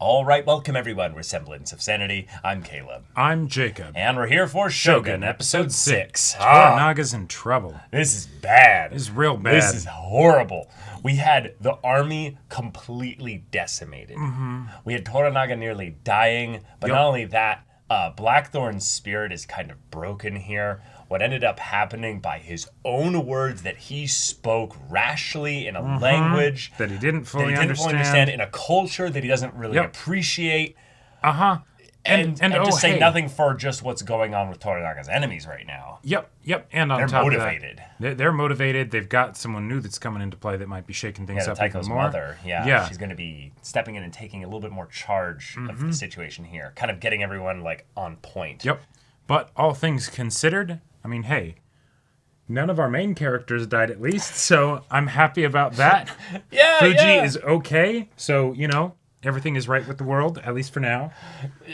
All right, welcome everyone. We're Semblance of Sanity. I'm Caleb. I'm Jacob. And we're here for Shogun, episode 6. Toranaga's in trouble. This is bad. This is real bad. This is horrible. We had the army completely decimated. We had Toranaga nearly dying, but not only that, Blackthorn's spirit is kind of broken here. What ended up happening by his own words that he spoke rashly in a language that he didn't fully understand, in a culture that he doesn't really appreciate. And just say nothing for just what's going on with Toranaga's enemies right now. And on they're top motivated. Of that, they're motivated. They've got someone new that's coming into play that might be shaking things up Taiko's even more. Mother. She's going to be stepping in and taking a little bit more charge of the situation here, kind of getting everyone like on point. But all things considered, I mean, hey, none of our main characters died at least, so I'm happy about that. Fuji is okay, so, you know, everything is right with the world, at least for now.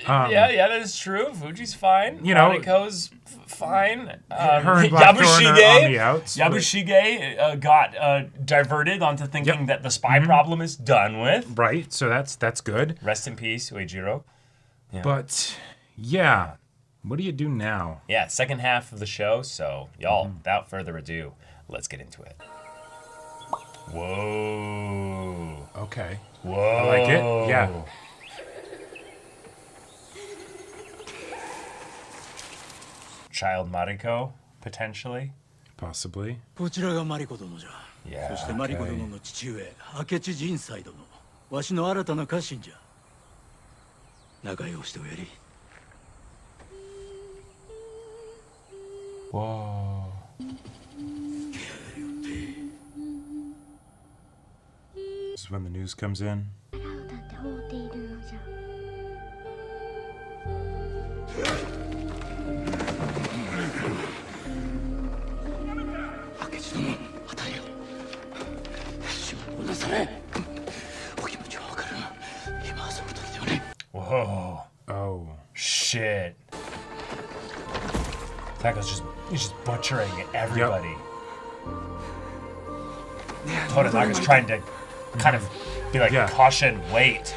That is true. Fuji's fine. You know, Mariko's fine. Her and Blackthorn are on the outs. Yabushige got diverted onto thinking that the spy problem is done with. Right, so that's good. Rest in peace, Uejiro. But, what do you do now? Second half of the show, so y'all, without further ado, let's get into it. Whoa. Okay. Whoa. I like it. Yeah. Child Mariko, potentially. Possibly. こちらがマリコ殿じゃ。Yeah. そしてマリコ殿の父上、明智仁斎殿。わしの新たな家臣じゃ。仲良うしておやり。Whoa. This is when the news comes in. Whoa. Oh. Shit. Taiko's just butchering everybody. Toranaga's trying to kind of be like, caution, wait.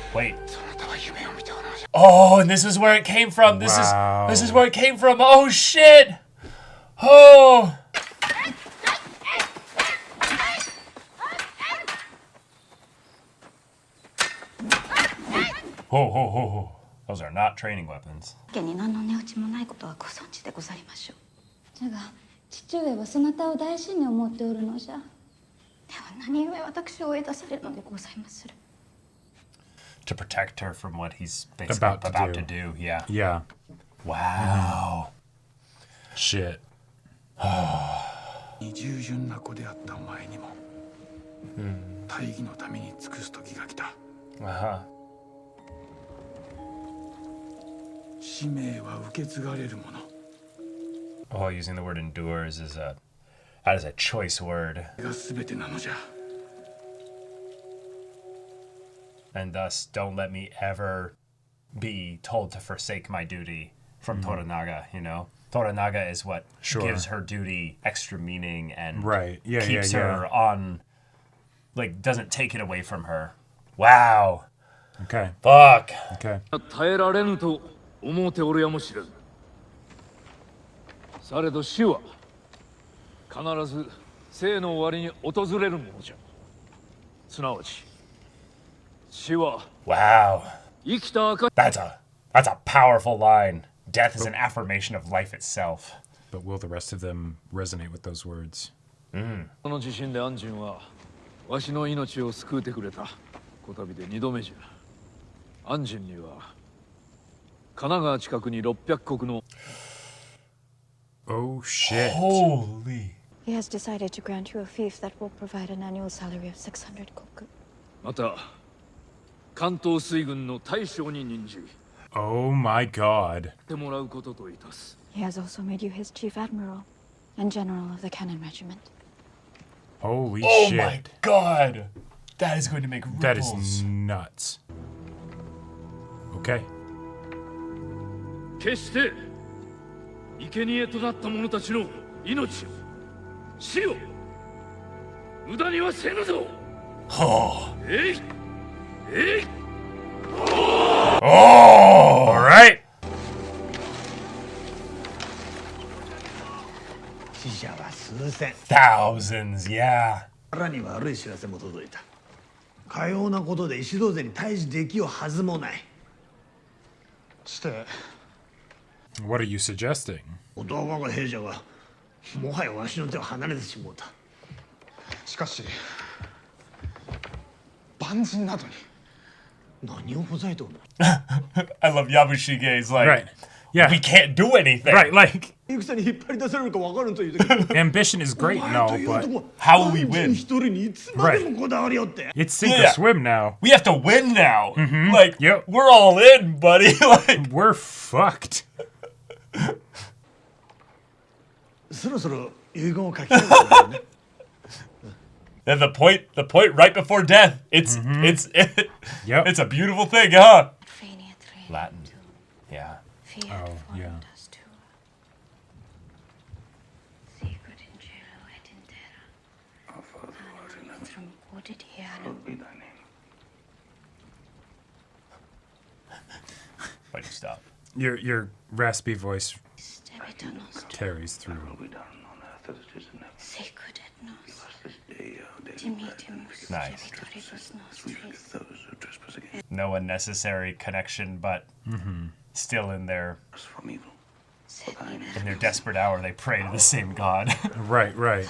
Oh, and this is where it came from. This is where it came from. Oh shit. Oh. Ho. Those are not training weapons. 家に何の値打ちもないことはご存知でございましょう。じゃが父上はそなたを大事に思っておるのじゃ。では何故私を追い出されるのでございまする。To protect her from what he's basically about to do. Yeah. Wow. Shit. 従順な子であったお前にも大義のために尽くす時が来た。使命は受け継がれるもの。Oh, using the word endures is that is a choice word. が全てなのじゃ。And thus, don't let me ever be told to forsake my duty from Toranaga, you know? Toranaga is what gives her duty extra meaning and keeps her on, like, doesn't take it away from her. Wow. Okay. Fuck. Okay. 耐えられぬと思うておるやもしれん。されど死は必ず生の終わりに訪れるものじゃ。すなわち死は Wow. 生きた証。 That's a powerful line. Death is an affirmation of life itself. But will the rest of them resonate with those words? この地震で安順はわしの命を救うてくれた。こたびで2度目じゃ。安順には神奈川近くに600石の Oh shit. Holy. He has decided to grant you a fief that will provide an annual salary of 600 koku. また関東水軍の大将に任じ Oh my god. てもらうことといたす。 He has also made you his chief admiral and general of the cannon regiment. Holy Oh shit. my god. That is going to make ripples. That is nuts. Okay. 決して生贄となった者たちの命を死を無駄にはせぬぞ。Oh. えいえい戦 Thousands, yeah. さらに悪い知らせも届いた。かようなことで石道勢に対峙できようはずもない。して What are you suggesting? 男が兵者がもはやわしの手を離れてしもうた。しかし万人などに何をほざいておる。 I love Yabushige's like, Right. Yeah. we can't do anything. Right, like, 戦に引っ張り出されるか分からんという時 ambition is great and all, but How will we win? 一人にいつまでもこだわりよって。 it's sink Yeah. or swim now. We have to win now. Like, Yep. we're all in, buddy. Like, We're fucked. そろそろ遺言を書き換えるからね。 and the point right before death. It's Yep. it's a beautiful thing, huh? Latin. Latin. Yeah. Oh, yeah. Why'd you stop? Your raspy voice carries through. Nice. No unnecessary connection, but still in their desperate hour, they pray to the same God. Right, right.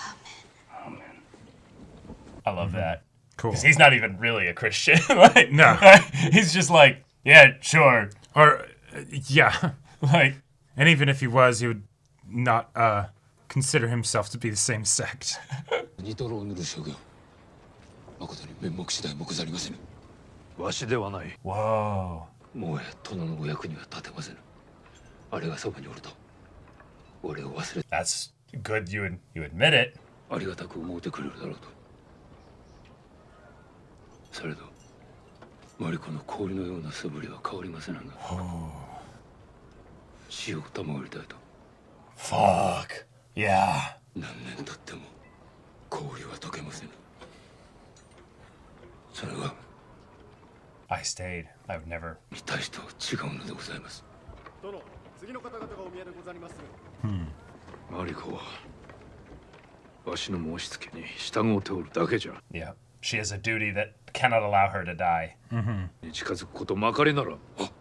I love that. Cool. Because he's not even really a Christian. Like, No. He's just like, yeah, sure. Or, yeah. Like, And even if he was, he would not consider himself to be the same sect. ニトロを塗る将軍誠に面目次第もござりませぬわしではない whoa. もう殿のお役には立てませぬあれがそばにおると俺を忘れ That's good you admit it. ありがたく思うてくれるだろうとされどマリコの氷のような素振りは変わりませぬが死を賜りたいと Fuck. Yeah. 何年経っても氷は溶けませぬそれは I stayed. I would never. に対しては違うのでございます殿、次の方々がお見えでござります。マリコはわしの申し付けに従うておるだけじゃ Yeah. She has a duty that cannot allow her to die. に近づくことまかりならあ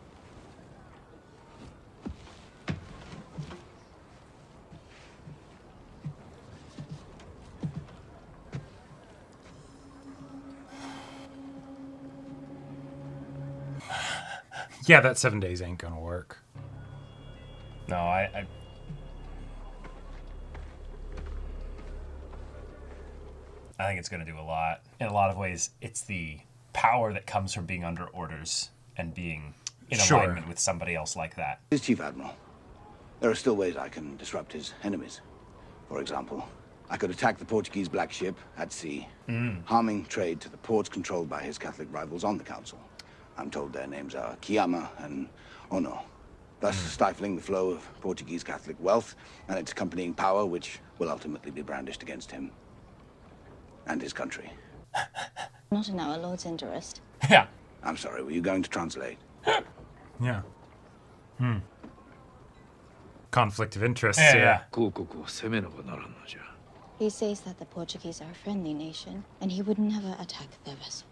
Yeah, that 7 days ain't gonna work. No, I think it's going to do a lot. In a lot of ways, it's the power that comes from being under orders and being in Sure. alignment with somebody else like that. His Chief Admiral. There are still ways I can disrupt his enemies. For example, I could attack the Portuguese Black Ship at sea, harming trade to the ports controlled by his Catholic rivals on the Council. I'm told their names are Kiama and Ono, thus stifling the flow of Portuguese Catholic wealth and its accompanying power, which will ultimately be brandished against him and his country. Not in our Lord's interest. Yeah. I'm sorry, were you going to translate? Yeah. Conflict of interest. Yeah, Yeah. yeah. 広告を攻めねばならんのじゃ He says that the Portuguese are a friendly nation, and he would never attack their vessel.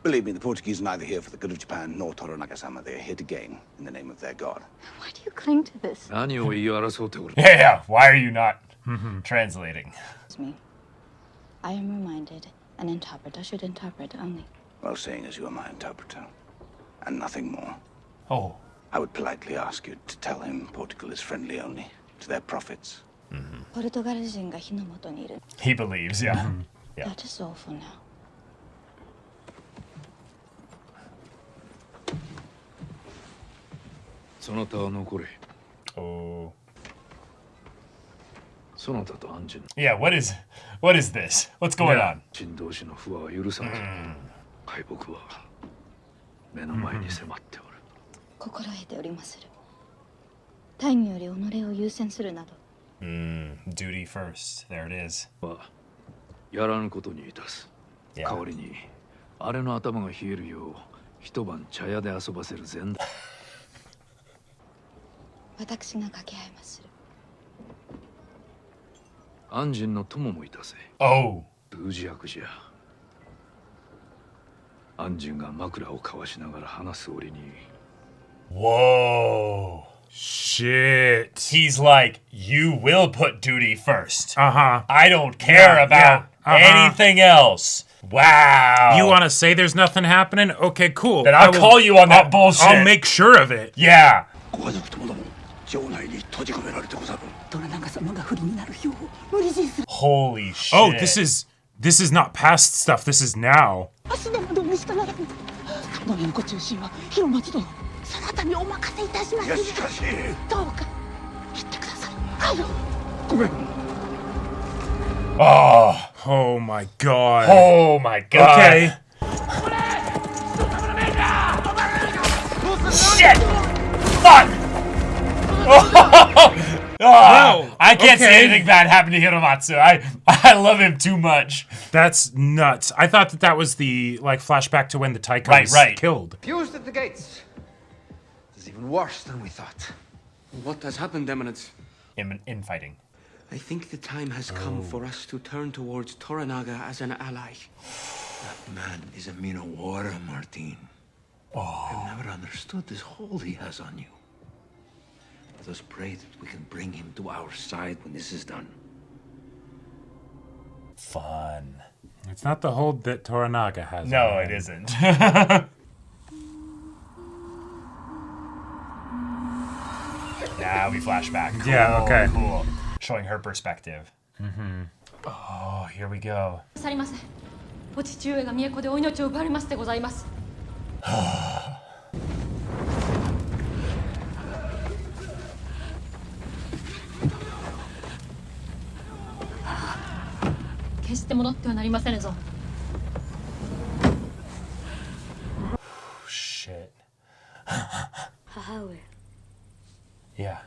Believe me, the Portuguese are neither here for the good of Japan nor Toranaga-sama. They are here to gain in the name of their god. Why do you cling to this? 何を言い争うておる Yeah, yeah. Why are you not translating? Excuse me. I am reminded an interpreter should interpret only. Well, seeing as you are my interpreter, and nothing more, Oh. I would politely ask you to tell him Portugal is friendly only to their profits. ポルトガル人が火の元にいる。 He believes, yeah. Yeah. That is all for now. そなたは残れ Oh. そなたと安心 Yeah, what is this? What's going on? 人同士の不和は許さんぞ敗北は目の前に迫っておる心得ておりまする。大義より己を優先するなど。 Duty first. There it is. はやらぬことにいたす Yeah. 代わりにあれの頭が冷えるよう一晩茶屋で遊ばせる前段私が掛け合いまする。安心の友もいたぜ。 Oh. 通じ役じゃ。安心が枕を交わしながら話す折に。 Whoa. Shit. He's like, you will put duty first. Uh-huh. I don't care about anything else. Wow. You want to say there's nothing happening? Okay, cool. Then I'll call you on that bullshit. I'll make sure of it. Yeah. ご家族ともども城内に閉じ込められてござる。 Holy shit. Oh, this is not past stuff. This is now. 足の窓にしたならぬ。どのご中心は広松殿。そなたにお任せいたします。いやしかし。どうか言ってください。はいよ。ごめん。 Oh. Oh my god. Oh my god. Okay. Shit. Fuck. Wow. I can't say Okay. anything bad happened to Hiromatsu. I love him too much. That's nuts. I thought that was the like flashback to when the Taiko was Right. killed. Fused at the gates. This is even worse than we thought. What has happened, Eminence? Infighting. I think the time has come for us to turn towards Toranaga as an ally. That man is a Minowara, Martin. I've never understood this hold he has on you. Let us pray that we can bring him to our side when this is done. Fun. It's not the hold that Toranaga has. No, on it him. isn't. Now we flash back. Cool, Yeah, okay. Cool. Showing her perspective. Oh, here we go. 去りませ。お父上が都でお命を奪われましてございます。決して戻ってはなりませぬぞ。 Shit. 母上 Yeah.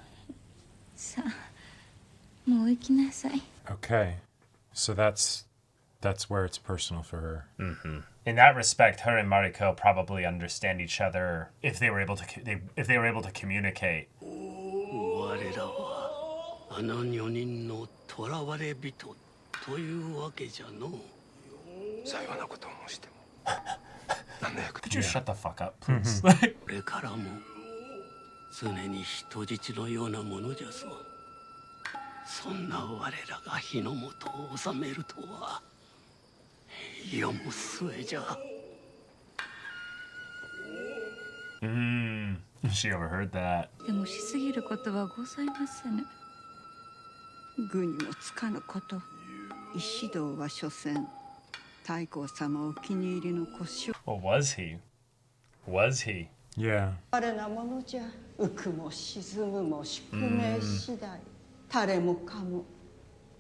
さあもう行きなさい。 Okay. So that's where it's personal for her. In that respect, her and Mariko probably understand each other if they were able to communicate. 我らはあの女人の囚われ人というわけじゃの。さようなことを申しても何の役 Could you shut the fuck up, please? これからも常に人質のようなものじゃぞ。そんな我らが日の元を治めるとは世も末じゃ。She overheard that. でもしすぎることはございませぬ。愚にもつかぬこと。石堂は所詮太閤様お気に入りの小姓。 Well, was he? Was he? Yeah. 我なものじゃ。浮くも沈むも宿命次第。誰もかも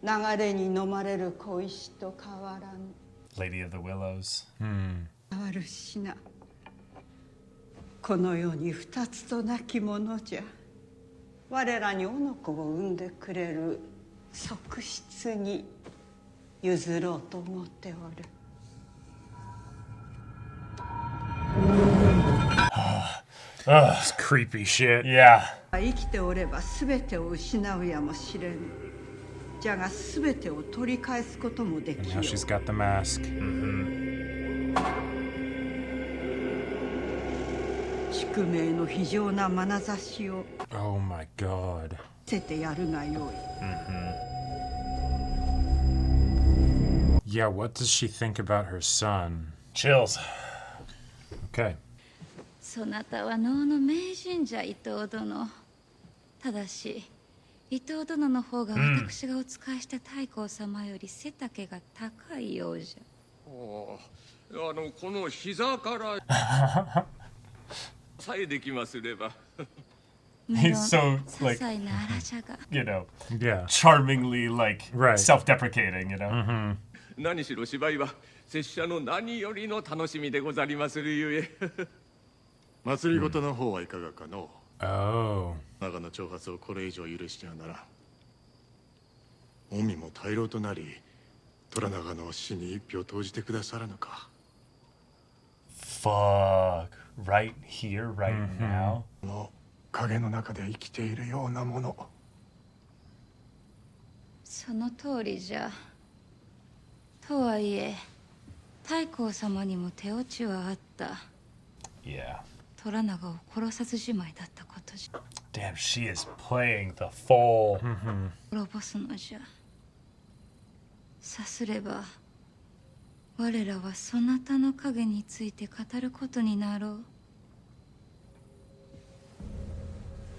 流れに飲まれる小石と変わらぬ。 Lady of the Willows. 変わる品。この世に二つとなきものじゃ。我らに男の子を産んでくれる側室に譲ろうと思っておる。It's creepy shit. Yeah. 生きておれば全てを失うやもしれぬ。じゃが全てを取り返すこともでき And よ now う。 she's got the mask. 宿命の非常な眼差しを Oh my god. せてやるがよい。Yeah, what does she think about her son? Chills. Okay. そなたは能の名人じゃ伊藤殿。ただし伊藤殿の方が私がお仕えした太閤様より背丈が高いようじゃ。この膝からさえできますれば。 He's so like, 些細なあらじゃが。 you know, Yeah. charmingly like Right. self-deprecating, you know. 何しろ芝居は拙者の何よりの楽しみでござりまするゆえ。祭りごとの方はいかがかの Oh. 長野挑発をこれ以上許してはならん。臣も大老となり虎長の死に一票投じてくださらぬか。 Fuck. Right here, right now. の影の中で生きているようなもの。そその通りじゃ。とはいえ、太閤様にも手落ちはあった。Yeah. 虎長を殺さずじまいだったことじゃ。Damn, she is playing the full. 滅ぼすのじゃ。さすれば、我らはそなたの影について語ることになろう。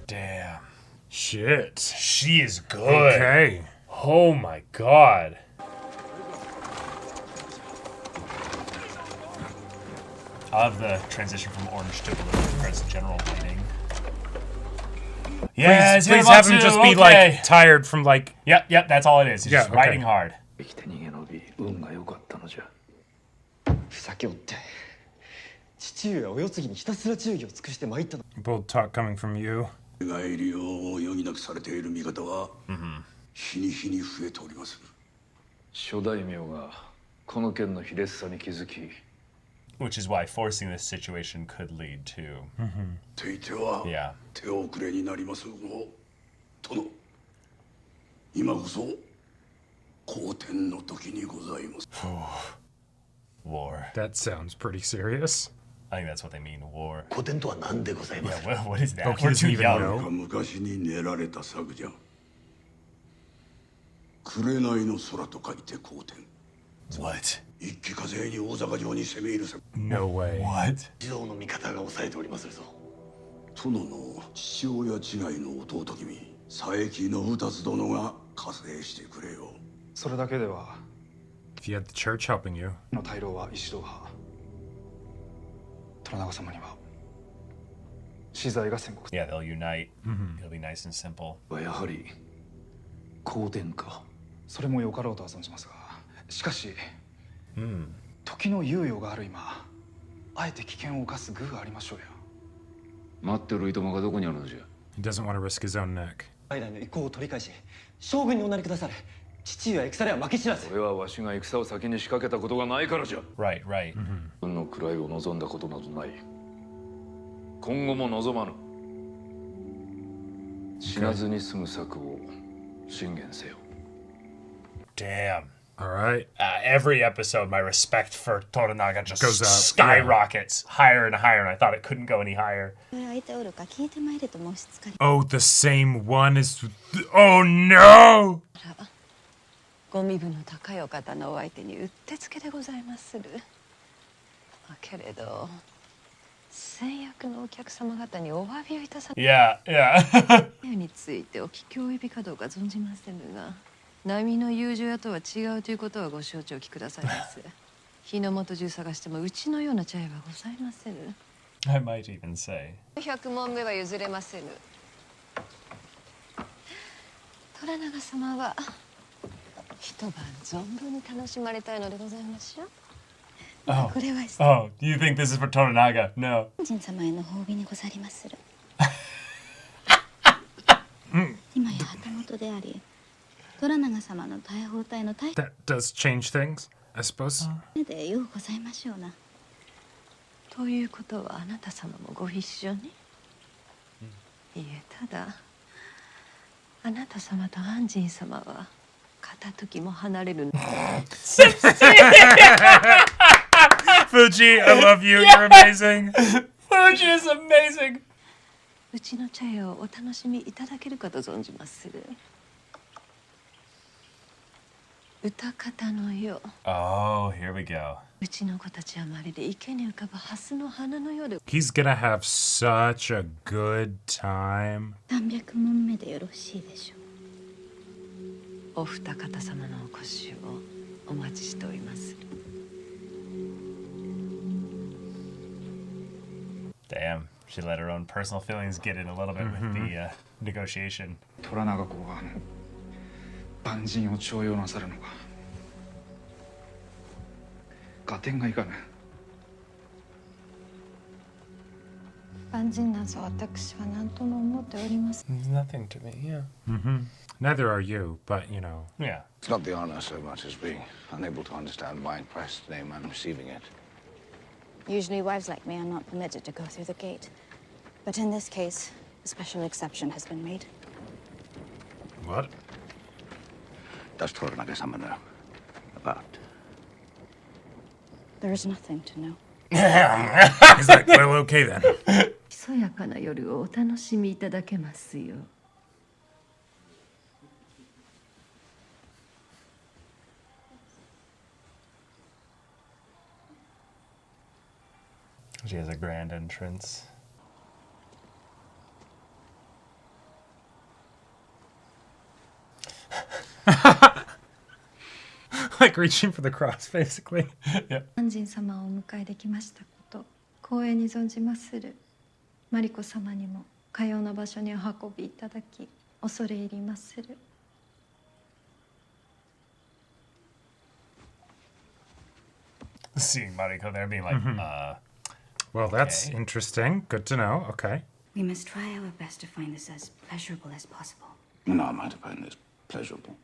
Damn. Shit. She is good. Okay. Oh my god. I love the transition from orange to blue as general lighting. Yeah, please have him just be like tired from like. Yep, that's all it is. He's just riding hard. 生きて逃げ延び運が良かったのじゃ。ふざけおって。父上はお世継ぎにひたすら忠義を尽くして参ったの。 Bold talk coming from you. 帰りを余儀なくされている味方は日に日に増えております。諸大名がこの件の卑劣さに気づき。Which is why forcing this situation could lead to. ていては手遅れになりますが、殿、今こそ好天の時にございます。War. That sounds pretty serious. I think that's what they mean, war. 好天とは何でございます。Yeah, what is that? Oh, he doesn't even know. 昔に練られた策じゃ。紅の空と書いて好天。What? 一気風に大坂城に攻め入る策。No way. What? 地蔵の味方が抑えておりまするぞ。殿の父親違いの弟君、佐伯信達殿が加勢してくれよ。それだけでは。If you had the church helping you. の大老は石堂派。虎長様には死罪が宣告。Yeah, they'll unite. It'll be nice and simple. やはり好天か。それもよかろうとは存じますが、しかし、時の猶予がある今、あえて危険を冒す愚がありましょうよ。待ってるいともがどこにあるのじゃ。He doesn't want to risk his own neck. 代々の意向を取り返し、将軍におなりくだされ。父上は戦では負け知らず。これはわしが戦を先に仕掛けたことがないからじゃ。Right, right. 運の位を望んだことなどない。今後も望まぬ。死なずに済む策を進言せよ。Damn. All right. Every episode, my respect for Toranaga just goes up, skyrockets higher and higher, and I thought it couldn't go any higher. Oh, the same one is. Oh no! ご身分の高いお方のお相手にうってつけでございまする。けれど、先約のお客様方にお詫びをいたさ。Yeah, yeah. についてお聞き及びかどうか存じませぬが。波の友情屋とは違うということはご承知おきくださいます。日の本中探してもうちのような茶屋はございませぬ。I might even say. 100問目は譲れませぬ。虎長様は一晩存分に楽しまれたいのでございましょう。これは。Oh, do you think this is for Toranaga? No. 神様への褒美にござりまする。今や旗本であり。That does change things, I suppose. でようございましょうな。ということはあなた様もご一緒に。いえ、ただあなた様と安神様は片時も離れる。Fuji, I love you. You're amazing. Fuji is amazing. うちの茶屋をお楽しみいただけるかと存じまする。歌方のよ。Oh, here we go. うちの子たちはまるで池に浮かぶ蓮の花のようで。He's gonna have such a good time. 300問目でよろしいでしょう。お二方様のお越しをお待ちしております。Damn, she let her own personal feelings get in a little bit with the negotiation. 虎長公が万人を徴用なさるのか。合点がいかぬ。万人なぞ私は何とも思っております。Nothing to me, yeah. Neither are you, but you know. Yeah. It's not the honor so much as being unable to understand my impressed name and receiving it. Usually wives like me are not permitted to go through the gate. But in this case, a special exception has been made. What? does Toranaga-sama know about? There is nothing to know. He's like, well, okay then. ひそやかな夜をお楽しみいただけますよ。She has a grand entrance. Like reaching for the cross, basically. Yeah. 安神様をお迎えできましたこと光栄に存じまする。マリコ様にもかような場所にお運びいただき恐れ入りまする。Seeing Mariko there being like, Well, that's interesting. Good to know. Okay. We must try our best to find this as pleasurable as possible. No, I might have found this pleasurable.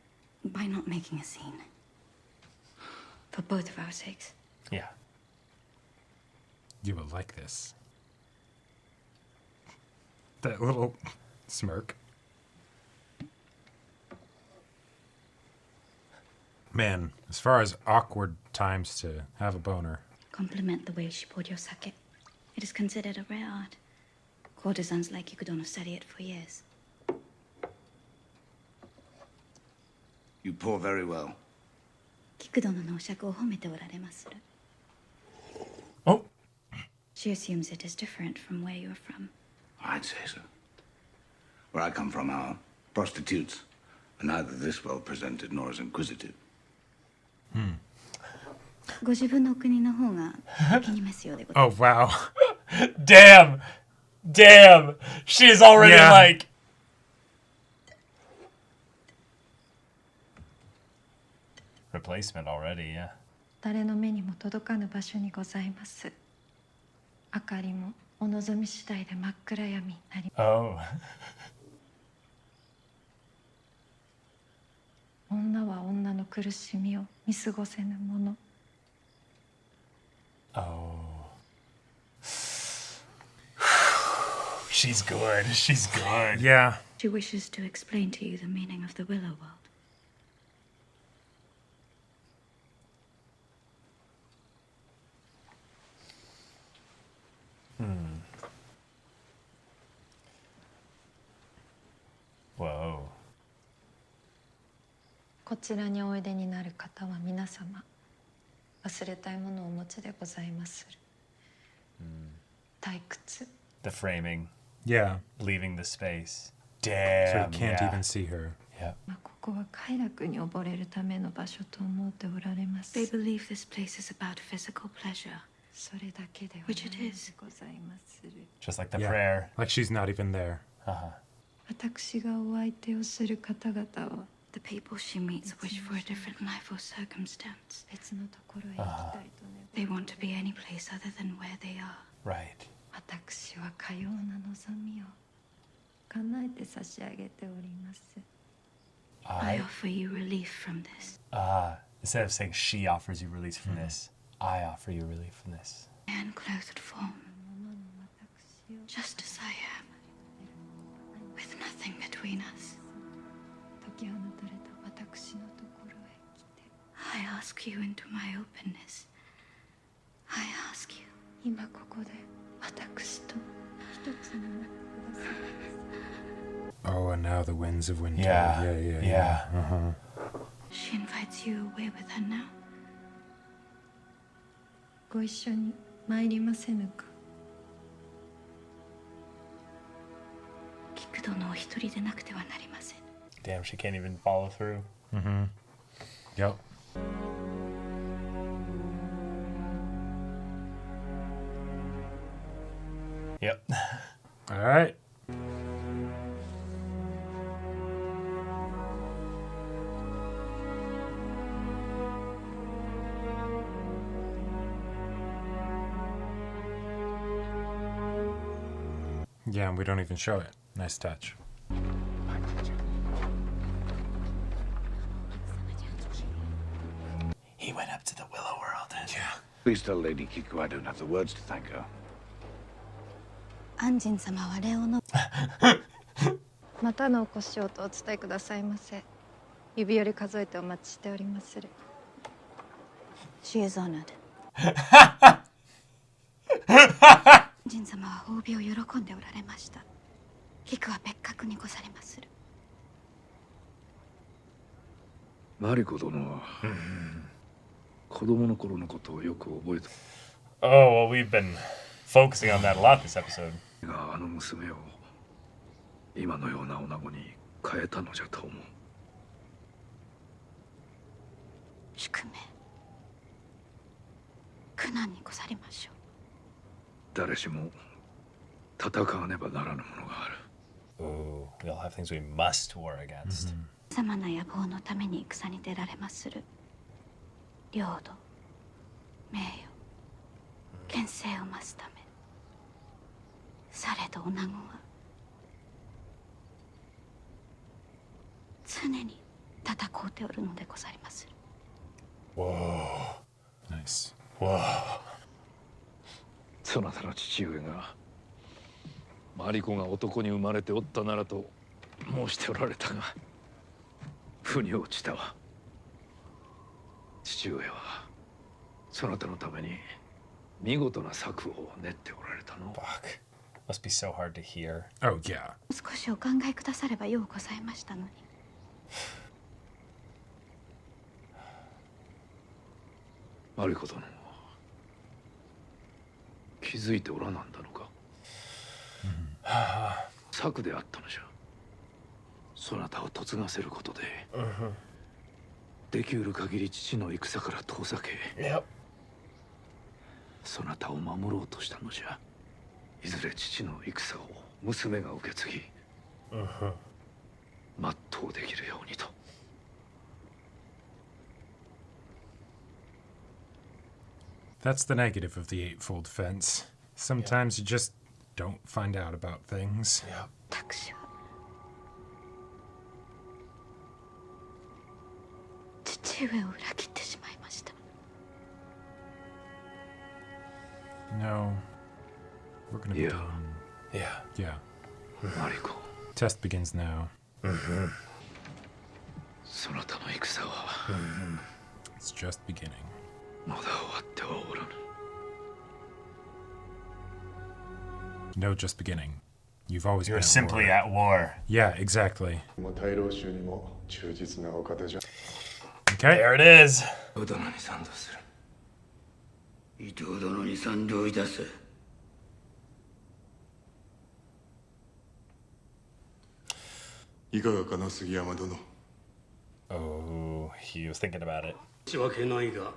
By not making a scene. For both of our sakes. Yeah. You will like this. That little smirk. Man, as far as awkward times to have a boner. Compliment the way she poured your sake. It is considered a rare art. Courtesans like Kikudono study it for years. You pour very well. Kikudono no oshaku o homete oraremasu. Oh. She assumes it is different from where you're from. I'd say so. Where I come from, our prostitutes are neither this well presented nor as inquisitive. ご自分の国の方がお気に召すようでございます。 Oh, wow. Damn! Damn! She's already like... Replacement already, yeah. 誰の目にも届かぬ場所にございます。明かりもお望み次第で真っ暗闇になり。Oh. 女は女の苦しみを見過ごせぬもの。Oh. She's good. She's good. Yeah. She wishes to explain to you the meaning of the Willow world. Whoa. こちらにおいでになる方は皆様忘れたいものをお持ちでございまする。退屈。 The framing. Yeah. Leaving the space. Damn. So you can't yeah. even see her. Yeah. ここは快楽に溺れるための場所と思っておられます。 They believe this place is about physical pleasure. それだけでは Which it ないで is. ございまする。 Just like the Yeah. prayer. Like she's not even there. Uh-huh. 私がお相手をする方々は The people she meets wish for a different life or circumstance. 別のところへ行きたいと願う。 They want to be any place other than where they are. Right. 私はかような望みを叶えて差し上げております。 I offer you relief from this. Instead of saying she offers you release from this, I offer you relief from this. And clothed form. Just as I am. With nothing between us. 解き放たれた私のところへ来て。 I ask you into my openness. I ask you. 今ここで私と一つになってください。 Oh, and now the winds of winter. Yeah. Yeah. Uh-huh. She invites you away with her now. ご一緒に参りませぬか。菊殿お一人でなくてはなりません。 Damn, she can't even follow through. Mm-hmm. Yep. Yep. All right. Yeah, and we don't even show it. Nice touch. He went up to the Willow world. Yeah. Please tell Lady Kiku I don't have the words to thank her. 安神様は礼をのまたのお越しをとお伝えくださいませ。指折り数えてお待ちしておりまする。 She is honored. 神様は褒美を喜んでおられました。菊は別格にござりまする。マリコ殿は子供の頃のことをよく覚えて。 Oh, well, we've been focusing on that a lot this episode. があの娘を今のような女子に変えたのじゃと思う。宿命、苦難にござりましょう。誰しも戦わねばならぬものがある。 Ooh, we all have things we must war against. 様の野望のために戦に出られまする。領土、名誉、権勢を増すため。されど女子は常に戦うておるのでござりまする。Whoa. Nice. Whoa. そなたの父上がマリコが男に生まれておったならと申しておられたが、腑に落ちたわ。父上はそなたのために見事な策を練っておられたの。 Fuck. Must be so hard to hear. Oh, yeah. 少しお考えくださればようございましたのに。マリコ殿、気づいておらなんだのか。策であったのじゃ。そなたを嫁がせることで、できうる限り父の戦から遠ざけ、そなたを守ろうとしたのじゃ。いずれ父の戦を娘が受け継ぎ、全うできるようにと。That's the negative of the eightfold fence. Sometimes you just don't find out about things. 私は父上を裏切ってしまいました。 No. We're gonna be Yeah. done. Yeah. Yeah. マリコ、 Test begins now. そなたの戦は It's just beginning. まだ終わってはおらぬ。 No, just beginning. You've always You're been simply at at war. Yeah, exactly. 大老衆にも忠実なお方じゃ。 Okay. There it is. 伊藤殿に賛同する。伊藤殿に賛同いたす。いかがかな、杉山殿。 Oh, he was thinking about it. 申し訳ないが、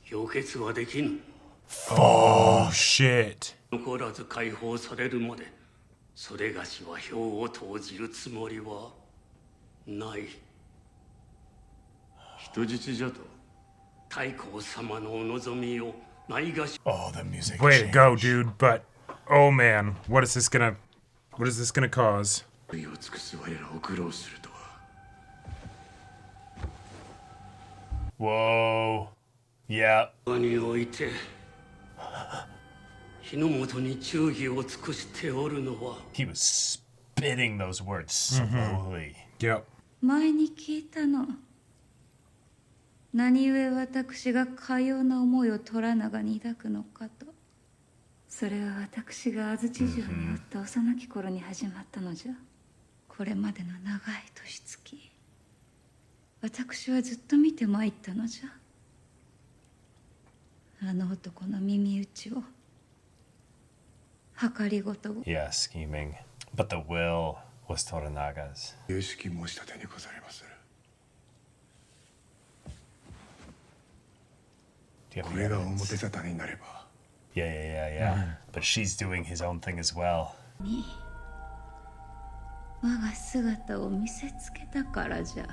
氷結はできぬ。 Oh, shit. 残らず解放されるまで、それがしは票を投じるつもりはない。人質じゃと。太閤様のお望みをないがし。 Oh, the music. Way to go, dude. But, oh man, what is this gonna cause? を尽くす我らを苦労するとは。 Whoa. Yeah. において日の元に忠義を尽くしておるのは。 He was spitting those words slowly. Yep. 前に聞いたの。何故私がかような思いを虎長に抱くのかと。それは私が安土城におった幼き頃に始まったのじゃ。これまでの長い年月、私はずっと見てまいったのじゃ。あの男の耳打ちを、計りごとを。 Yeah, scheming. But the will was Toranaga's. 有識申し立てにございまする。 Do you have こ any れが evidence? 表沙汰になれば。 Yeah. But she's doing his own thing as well. に我が姿を見せつけたからじゃ。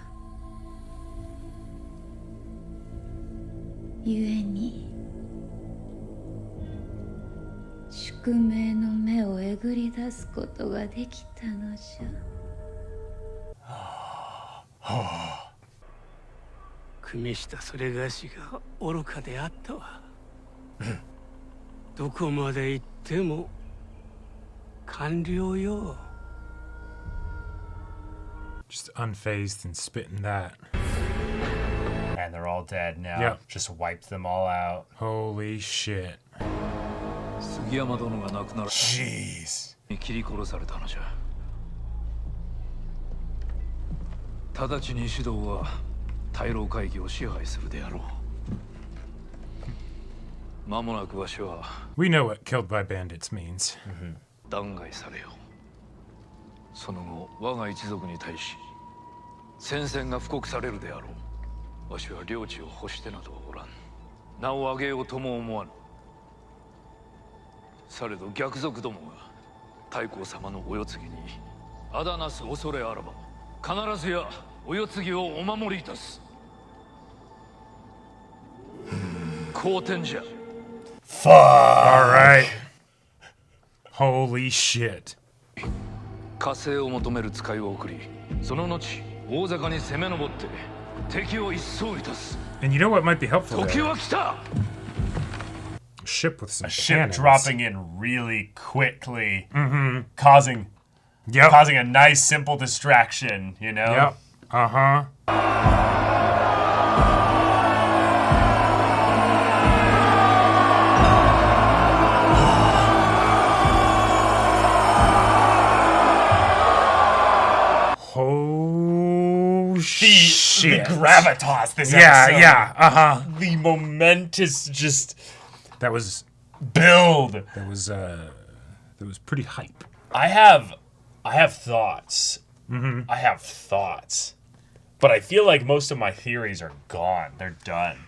ゆえに宿命の目をえぐり出すことができたのじゃ。組下それがしが愚かであったわ。どこまで行っても官僚よ。Just unfazed and spitting that. And they're all dead now. Yep. Just wiped them all out. Holy shit. 杉山殿が亡くなら Jeez. 切り殺されたのじゃ。直ちに指導は大老会議を支配するであろう。間もなくわしは We know what killed by bandits means. 弾劾されよう。その後我が一族に対し戦線が布告されるであろう。わしは領地を欲してなどおらん。名を上げようとも思わぬ。されど逆賊どもが太閤様のお世継ぎにあだなす恐れあらば必ずやお世継ぎをお守りいたす。好天じゃ。Fuck. All right. Holy shit. 火星を求める使いを送り、その後大坂に攻め上って敵を一掃いたす。 And you know what might be helpful 時 there? は来た。 A ship with some A ship cannons. dropping in really quickly, Mhm. causing Yep. causing a nice simple distraction, you know? Yep. Uh-huh. Oh, shit. The gravitas this Yeah, episode. yeah, uh-huh. The momentous just That was build. That was pretty hype. I have thoughts. Mhm. I have thoughts. But I feel like most of my theories are gone. They're done.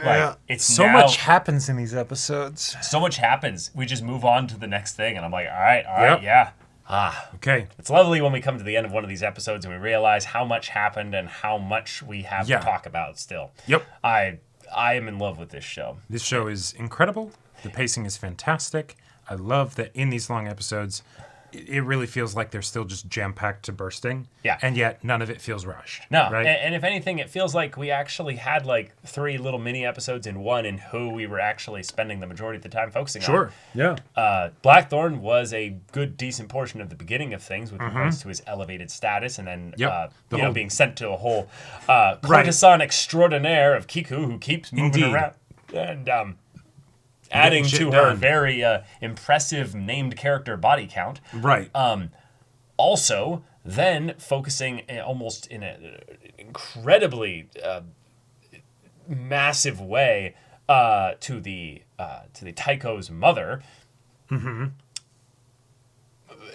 Like, it's so now- much happens in these episodes. So much happens. We just move on to the next thing, and I'm like, all right, Yep. yeah. Okay. It's lovely when we come to the end of one of these episodes and we realize how much happened and how much we have Yeah. to talk about still. Yep. I am in love with this show. This show is incredible. The pacing is fantastic. I love that in these long episodes, it really feels like they're still just jam-packed to bursting. Yeah. And yet none of it feels rushed. No, Right? and if anything, it feels like we actually had like 3 little mini episodes in one, in who we were actually spending the majority of the time focusing on. Sure, yeah. Blackthorn was a good, decent portion of the beginning of things with Mhm. regards to his elevated status, and then Yep. The you know, whole- being sent to a whole courtesan extraordinaire of Kiku who keeps moving Indeed. around and adding shit to her done. very impressive named character body count. Right. Also, then focusing almost in an incredibly massive way to the Taiko's mother,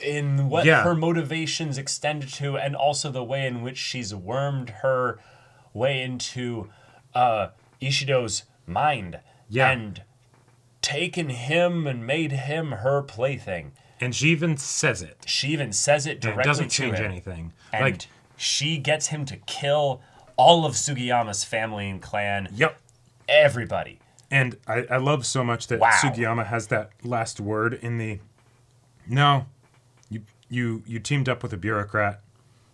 in what Yeah. her motivations extended to, and also the way in which she's wormed her way into Ishido's mind, and taken him and made him her plaything. And she even says it. She even says it And directly it doesn't to change him. anything. And Like- she gets him to kill all of Sugiyama's family and clan. Yep. Everybody. And I love so much that Wow. Sugiyama has that last word in the, no, you teamed up with a bureaucrat.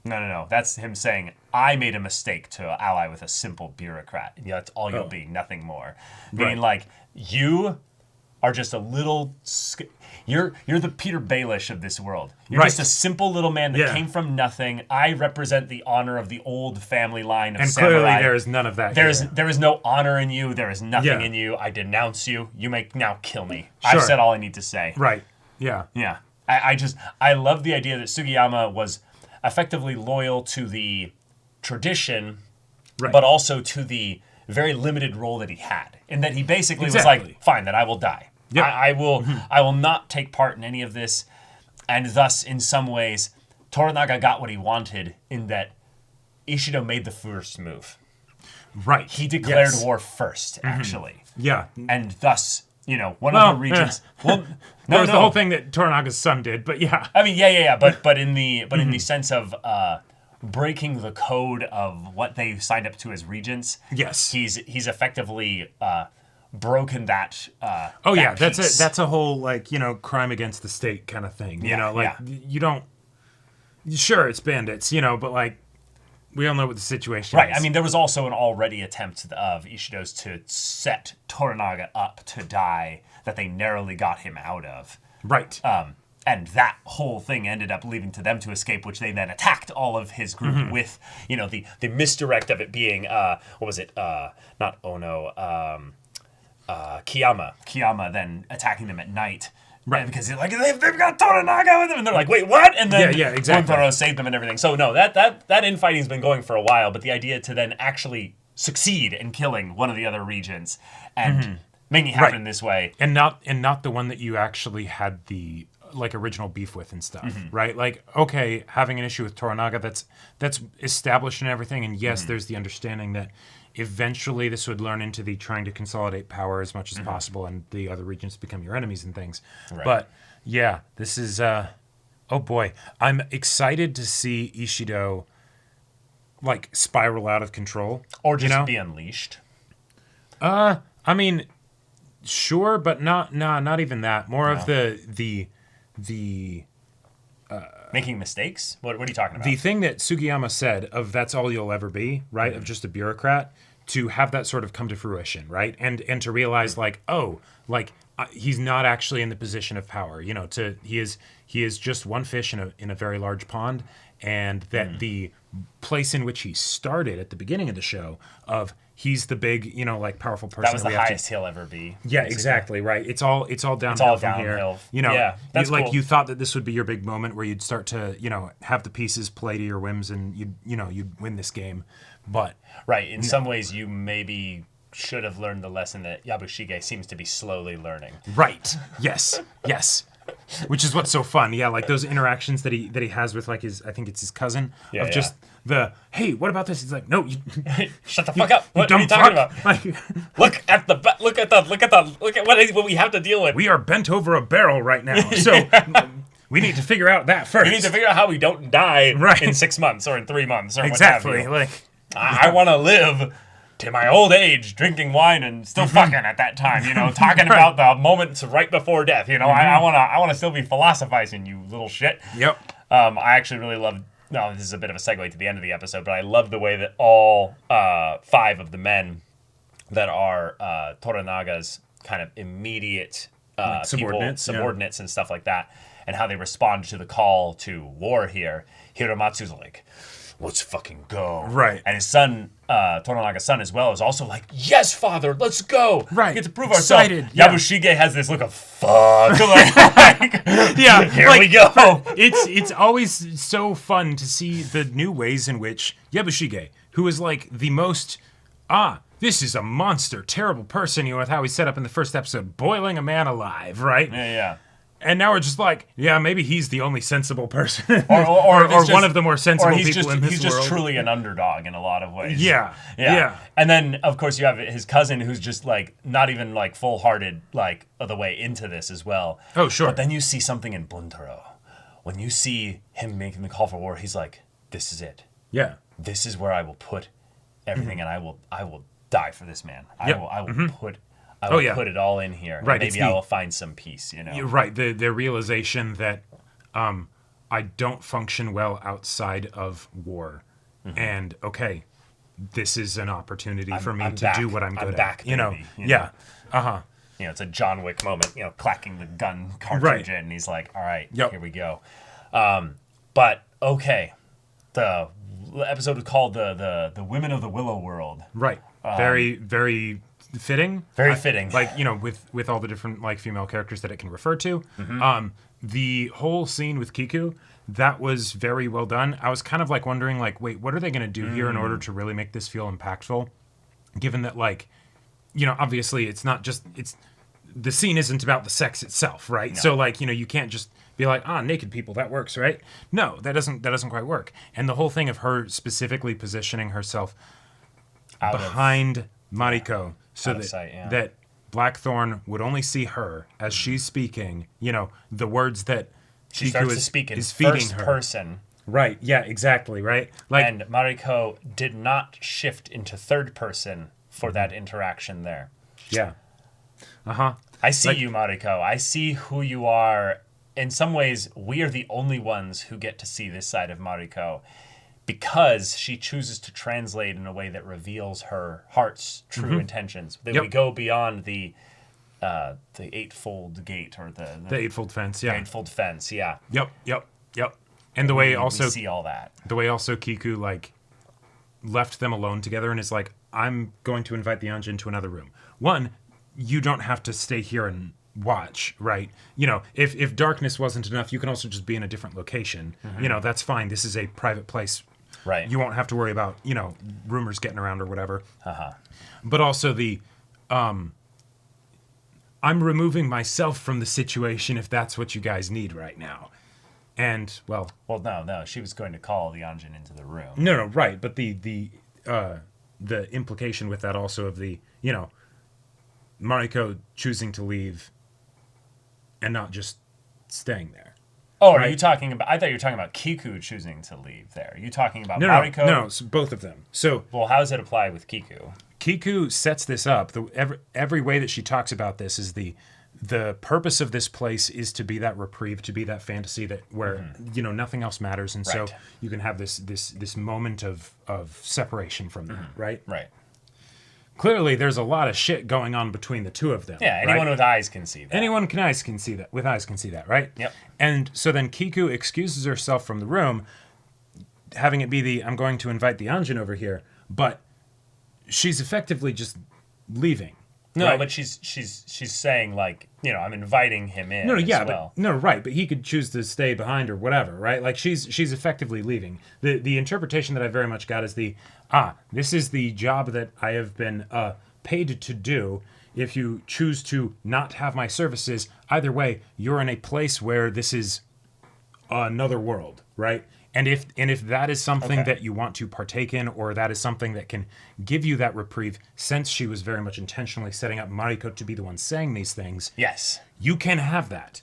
No. That's him saying, I made a mistake to ally with a simple bureaucrat. Yeah, that's all you'll be, nothing more. Meaning, Right. like, you are just a little... You're the Peter Baelish of this world. You're Right. just a simple little man that Yeah. came from nothing. I represent the honor of the old family line of And samurai. clearly there is none of that There is here. there is no honor in you. There is nothing Yeah. in you. I denounce you. You may now kill me. Sure. I've said all I need to say. Right. Yeah. Yeah. I love the idea that Sugiyama was effectively loyal to the tradition, Right. but also to the very limited role that he had. And that he basically was Exactly. like, fine, then I will die. Yep. I will not take part in any of this. And thus, in some ways, Toranaga got what he wanted in that Ishido made the first move. Right. He declared Yes. war first, actually. Yeah. And thus, you know, one Well, of the regions... Well, That was the whole thing that Toranaga's son did, but yeah. I mean, yeah. But in the sense of breaking the code of what they signed up to as regents, yes, he's effectively broken that. Oh that yeah, piece. that's a whole, like, you know, crime against the state kind of thing. You Yeah, know, like you don't. Sure, it's bandits, you know, but like we all know what the situation Right. is. I mean, there was also an already attempt of Ishido's to set Toranaga up to die that they narrowly got him out of. Right. And that whole thing ended up leading to them to escape, which they then attacked all of his group with, you know, the misdirect of it being, what was it? Not Ono, Kiyama. Kiyama then attacking them at night. Right. Because like, they've got Toranaga with them. And they're like, wait, what? And then exactly. Buntaro saved them and everything. So no, that infighting's been going for a while. But the idea to then actually succeed in killing one of the other regents and making it happen this way. And not the one that you actually had the like original beef with and stuff, right? Like, okay, having an issue with Toranaga, that's established and everything, and yes, there's the understanding that eventually this would learn into the trying to consolidate power as much as possible, and the other regions become your enemies and things. Right. But yeah, this is oh boy, I'm excited to see Ishido like spiral out of control, or just be unleashed. I mean, sure, but not even that. More of the making mistakes? What are you talking about? The thing that Sugiyama said of that's all you'll ever be, right? Of just a bureaucrat, to have that sort of come to fruition, right? And to realize like, oh, like he's not actually in the position of power, you know, he is just one fish in a very large pond, and that the place in which he started at the beginning of the show of he's the big, you know, like powerful person. That was the highest he'll ever be. Yeah, basically. Exactly, right. It's all downhill from here. You know, yeah, that's like cool. You thought that this would be your big moment where you'd start to, you know, have the pieces play to your whims and you'd win this game. But right, in some ways you maybe should have learned the lesson that Yabushige seems to be slowly learning. Right. Yes. Which is what's so fun. Yeah, like those interactions that he has with like I think it's his cousin of just hey, what about this? He's like, no, you shut the fuck up. What are you talking about? Like, look at what we have to deal with. We are bent over a barrel right now. So we need to figure out that first. We need to figure out how we don't die in 6 months or in 3 months or exactly. What have you. I want to live to my old age, drinking wine and still fucking at that time, you know, talking about the moments right before death. You know, I want to still be philosophizing, you little shit. Yep. I actually really love. No, this is a bit of a segue to the end of the episode, but I love the way that all 5 of the men that are Toranaga's kind of immediate like subordinates and stuff like that, and how they respond to the call to war here. Hiromatsu's like, let's fucking go. Right. And his son, Toranaga's son as well, is also like, yes, father, let's go. Right. We get to prove ourselves. Yeah. Yabushige has this look of fuck. Yeah, here we go. It's always so fun to see the new ways in which Yabushige, who is like the most, this is a monster, terrible person, you know, with how he's set up in the first episode, boiling a man alive, right? Yeah. And now we're just like, yeah, maybe he's the only sensible person, or one of the more sensible people in this world. He's just truly an underdog in a lot of ways. Yeah. And then, of course, you have his cousin who's just like not even like full-hearted like the way into this as well. Oh, sure. But then you see something in Buntaro. When you see him making the call for war, he's like, "This is it. Yeah. This is where I will put everything, and I will die for this man. I will put." I will put it all in here. Right, maybe I will find some peace, you know. Right, the realization that I don't function well outside of war. And, okay, this is an opportunity for me to do what I'm good at. You know, You know, it's a John Wick moment, you know, clacking the gun cartridge in, and he's like, all right, here we go. But, okay, the episode was called the Women of the Willow World. Right, very, very... fitting, fitting, like, you know, with all the different like female characters that it can refer to. The whole scene with Kiku, that was very well done. I was kind of like wondering, like, wait, what are they going to do here in order to really make this feel impactful, given that, like, you know, obviously it's not just the scene isn't about the sex itself, right? No. So, like, you know, you can't just be like, naked people, that works, right? No, that doesn't quite work. And the whole thing of her specifically positioning herself behind Mariko, so that Blackthorn would only see her as she's speaking, you know, the words that she starts to speak in feeding first her. person. Right, yeah, exactly, right? Like, and Mariko did not shift into third person for that interaction there. Yeah. I see you, Mariko. I see who you are. In some ways, we are the only ones who get to see this side of Mariko, because she chooses to translate in a way that reveals her heart's true intentions. That we go beyond the eightfold gate or the eightfold fence. Yeah, eightfold fence. Yeah. Yep. And the way we also see all that. The way also Kiku like left them alone together and is like, I'm going to invite the Anjin to another room. One, you don't have to stay here and watch, right? You know, if darkness wasn't enough, you can also just be in a different location. You know, that's fine. This is a private place. Right. You won't have to worry about, you know, rumors getting around or whatever. But also the I'm removing myself from the situation if that's what you guys need right now. And well, no, she was going to call the Anjin into the room. No, right, but the implication with that also of the, you know, Mariko choosing to leave and not just staying there. Oh, right? are you talking about? I thought you were talking about Kiku choosing to leave there. Are you talking about Mariko? No, so both of them. So, well, how does it apply with Kiku? Kiku sets this up. Every way that she talks about this is the purpose of this place is to be that reprieve, to be that fantasy that where you know nothing else matters, and so you can have this moment of separation from that, right? Right. Clearly, there's a lot of shit going on between the two of them. Yeah, anyone with eyes can see that. Anyone can eyes can see that. With eyes can see that, right? Yep. And so then Kiku excuses herself from the room, having it be I'm going to invite the Anjin over here, but she's effectively just leaving. No, right? but she's saying like, you know, I'm inviting him in. But he could choose to stay behind or whatever, right? Like she's effectively leaving. The interpretation that I very much got is this is the job that I have been paid to do. If you choose to not have my services, either way, you're in a place where this is another world, right? And if that is something that you want to partake in, or that is something that can give you that reprieve, since she was very much intentionally setting up Mariko to be the one saying these things, yes, you can have that.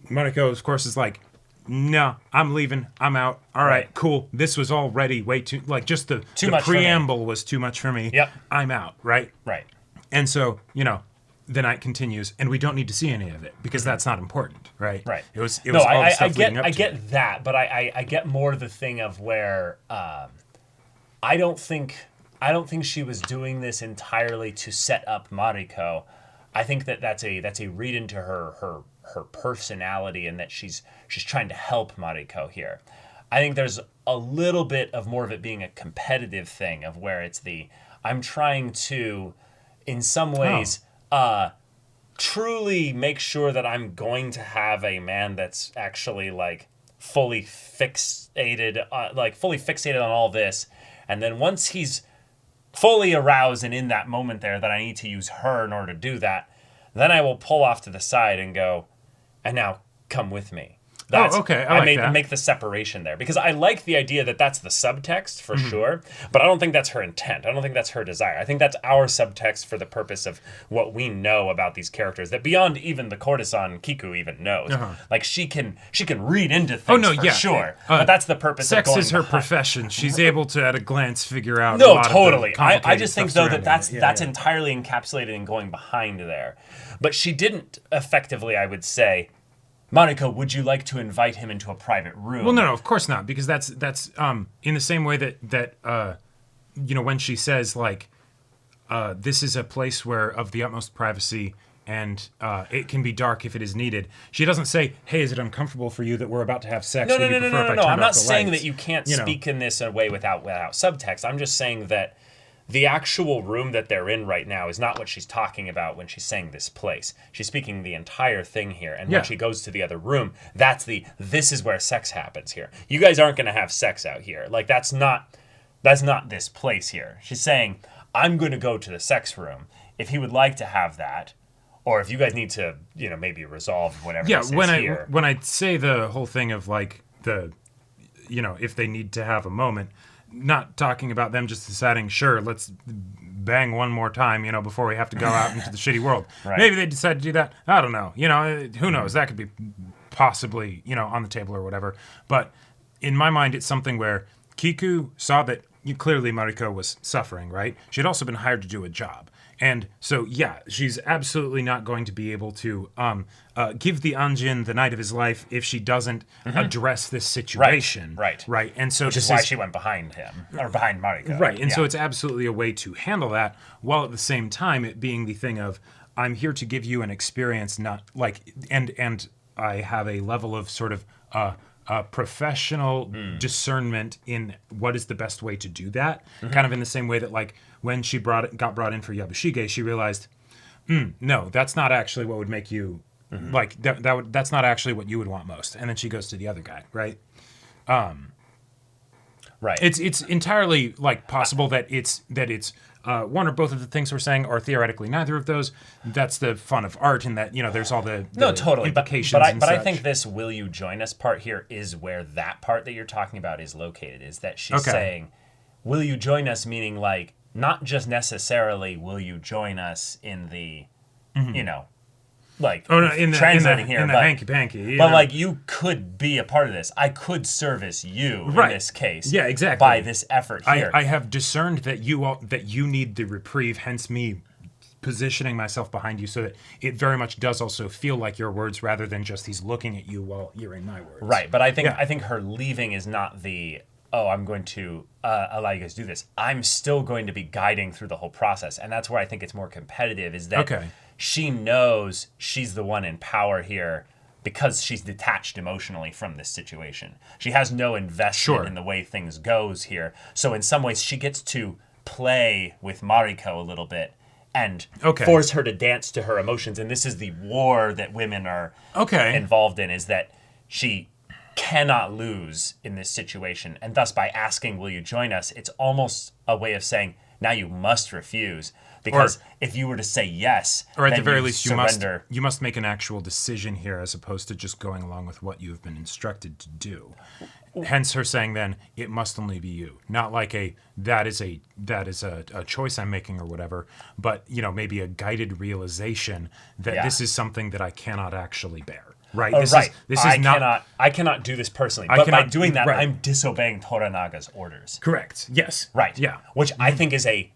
Mariko, of course, is like, no, I'm leaving. I'm out. All right, cool. This was already way too, like, just the preamble was too much for me. Yep. I'm out, right? Right. And so, you know, the night continues, and we don't need to see any of it because that's not important, right? Right. It was all the stuff leading up to I get that, but I get more the thing of where I don't think she was doing this entirely to set up Mariko. I think that's a read into her personality, and that she's trying to help Mariko here. I think there's a little bit of more of it being a competitive thing of where it's I'm trying to, in some ways, truly make sure that I'm going to have a man that's actually like fully fixated on all this, and then once he's fully aroused and in that moment there that I need to use her in order to do that, then I will pull off to the side and go, and now come with me. I make the separation there because I like the idea that that's the subtext for sure, but I don't think that's her intent. I don't think that's her desire. I think that's our subtext for the purpose of what we know about these characters that beyond even the courtesan Kiku even knows. Like she can read into things sure, but that's the purpose. Sex of going is her behind. profession. She's able to at a glance figure out. No, a lot totally. Of the I just think though that's yeah. entirely encapsulated in going behind there, but she didn't effectively. I would say. Mariko, would you like to invite him into a private room? Well, no, of course not, because that's in the same way that you know, when she says like this is a place where of the utmost privacy and it can be dark if it is needed. She doesn't say, "Hey, is it uncomfortable for you that we're about to have sex? No. I'm not saying that you can't speak in this in a way without subtext. I'm just saying that the actual room that they're in right now is not what she's talking about when she's saying this place. She's speaking the entire thing here. And when she goes to the other room, this is where sex happens here. You guys aren't going to have sex out here. Like, that's not this place here. She's saying, I'm going to go to the sex room. If he would like to have that, or if you guys need to, you know, maybe resolve whatever this is here. When I say the whole thing of, like, you know, if they need to have a moment, not talking about them just deciding, sure, let's bang one more time, you know, before we have to go out into the shitty world. Right. Maybe they decide to do that. I don't know. You know, who knows? That could be possibly, you know, on the table or whatever. But in my mind, it's something where Kiku saw that clearly Mariko was suffering, right? She had also been hired to do a job. And so, yeah, she's absolutely not going to be able to give the Anjin the night of his life if she doesn't address this situation. Right. And so, which is why she went behind him, or behind Mariko. Right. And so it's absolutely a way to handle that, while at the same time it being the thing of, I'm here to give you an experience, not like, and I have a level of sort of professional discernment in what is the best way to do that. Kind of in the same way that like when she got brought in for Yabushige, she realized, no, that's not actually what would make you like that's not actually what you would want most. And then she goes to the other guy, right? Right. It's entirely like possible that it's one or both of the things we're saying, or theoretically neither of those. That's the fun of art, in that, you know, there's all the no, totally implications. But I think this "will you join us" part here is where that part that you're talking about is located. Is that she's saying, "Will you join us?" Meaning like not just necessarily "will you join us" in the, you know, like translating here, in the hanky panky, but like you could be a part of this. I could service you in this case. Yeah, exactly. By this effort here, I have discerned that you need the reprieve. Hence, me positioning myself behind you so that it very much does also feel like your words rather than just he's looking at you while you're in my words. Right, but I think her leaving is not the I'm going to allow you guys to do this. I'm still going to be guiding through the whole process, and that's where I think it's more competitive. Is that she knows she's the one in power here because she's detached emotionally from this situation. She has no investment in the way things goes here. So in some ways, she gets to play with Mariko a little bit and force her to dance to her emotions. And this is the war that women are involved in, is that she cannot lose in this situation. And thus, by asking, "Will you join us?" it's almost a way of saying, now you must refuse. Because if you were to say yes, or at the very least, you must make an actual decision here, as opposed to just going along with what you've been instructed to do. Hence, her saying then it must only be you, not like that is a choice I'm making or whatever, but you know, maybe a guided realization that this is something that I cannot actually bear. Right. I cannot do this personally. But by doing that, I'm disobeying Toranaga's orders. Correct. Yes. Right. Yeah. Which I think is a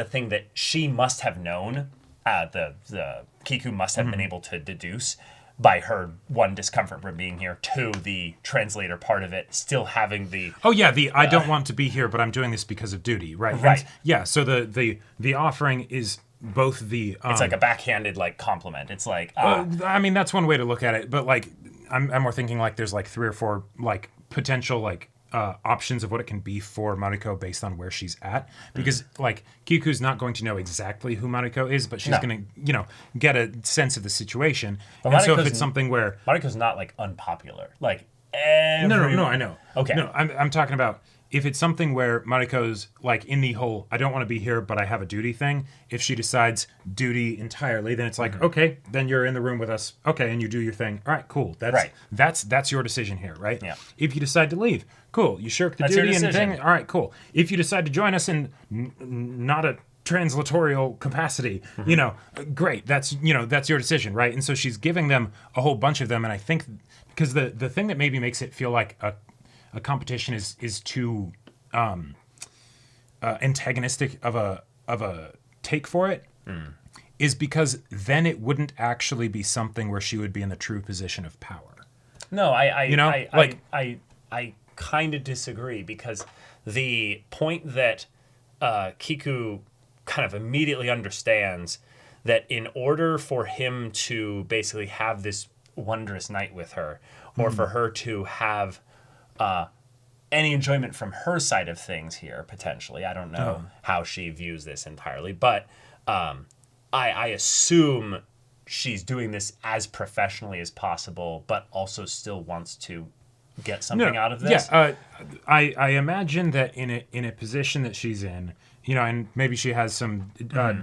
thing that she must have known. The Kiku must have been able to deduce by her one discomfort from being here, two, the translator part of it still having the I don't want to be here, but I'm doing this because of duty. Right. Right. And, yeah. So the offering is both the it's like a backhanded like compliment. It's like I mean, that's one way to look at it, but like I'm more thinking like there's like 3 or 4 like potential like options of what it can be for Mariko based on where she's at, because like Kiku's not going to know exactly who Mariko is, but she's going to, you know, get a sense of the situation. But and so if it's something where Mariko's not like unpopular, like no, I know. Okay, no, I'm talking about if it's something where Mariko's like in the whole I don't want to be here but I have a duty thing. If she decides duty entirely, then it's like okay, then you're in the room with us, okay, and you do your thing. All right, cool. That's your decision here, right? Yeah. If you decide to leave, cool. You shirk the duty and thing. All right, cool. If you decide to join us in not a translatorial capacity, you know, great. That's your decision, right? And so she's giving them a whole bunch of them, and I think because the thing that maybe makes it feel like a competition is too antagonistic of a take for it is because then it wouldn't actually be something where she would be in the true position of power. No, I kind of disagree, because the point that Kiku kind of immediately understands that in order for him to basically have this wondrous night with her, or for her to have any enjoyment from her side of things here, potentially. I don't know how she views this entirely, but I assume she's doing this as professionally as possible, but also still wants to get something out of this. Yeah, I imagine that in a position that she's in, you know, and maybe she has some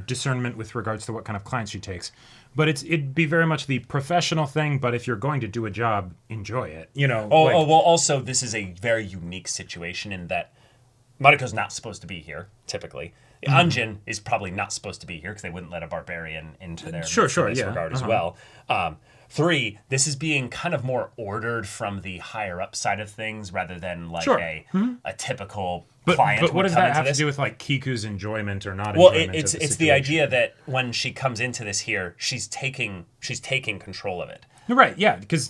discernment with regards to what kind of clients she takes. But it'd be very much the professional thing. But if you're going to do a job, enjoy it. You know. Well, also this is a very unique situation in that Mariko's not supposed to be here typically. Anjin is probably not supposed to be here because they wouldn't let a barbarian into their regard as well. 3, this is being kind of more ordered from the higher up side of things rather than like a typical client. But what does that have to do with like Kiku's enjoyment or not? Well, it's the idea that when she comes into this here, she's taking control of it. Right. Yeah, because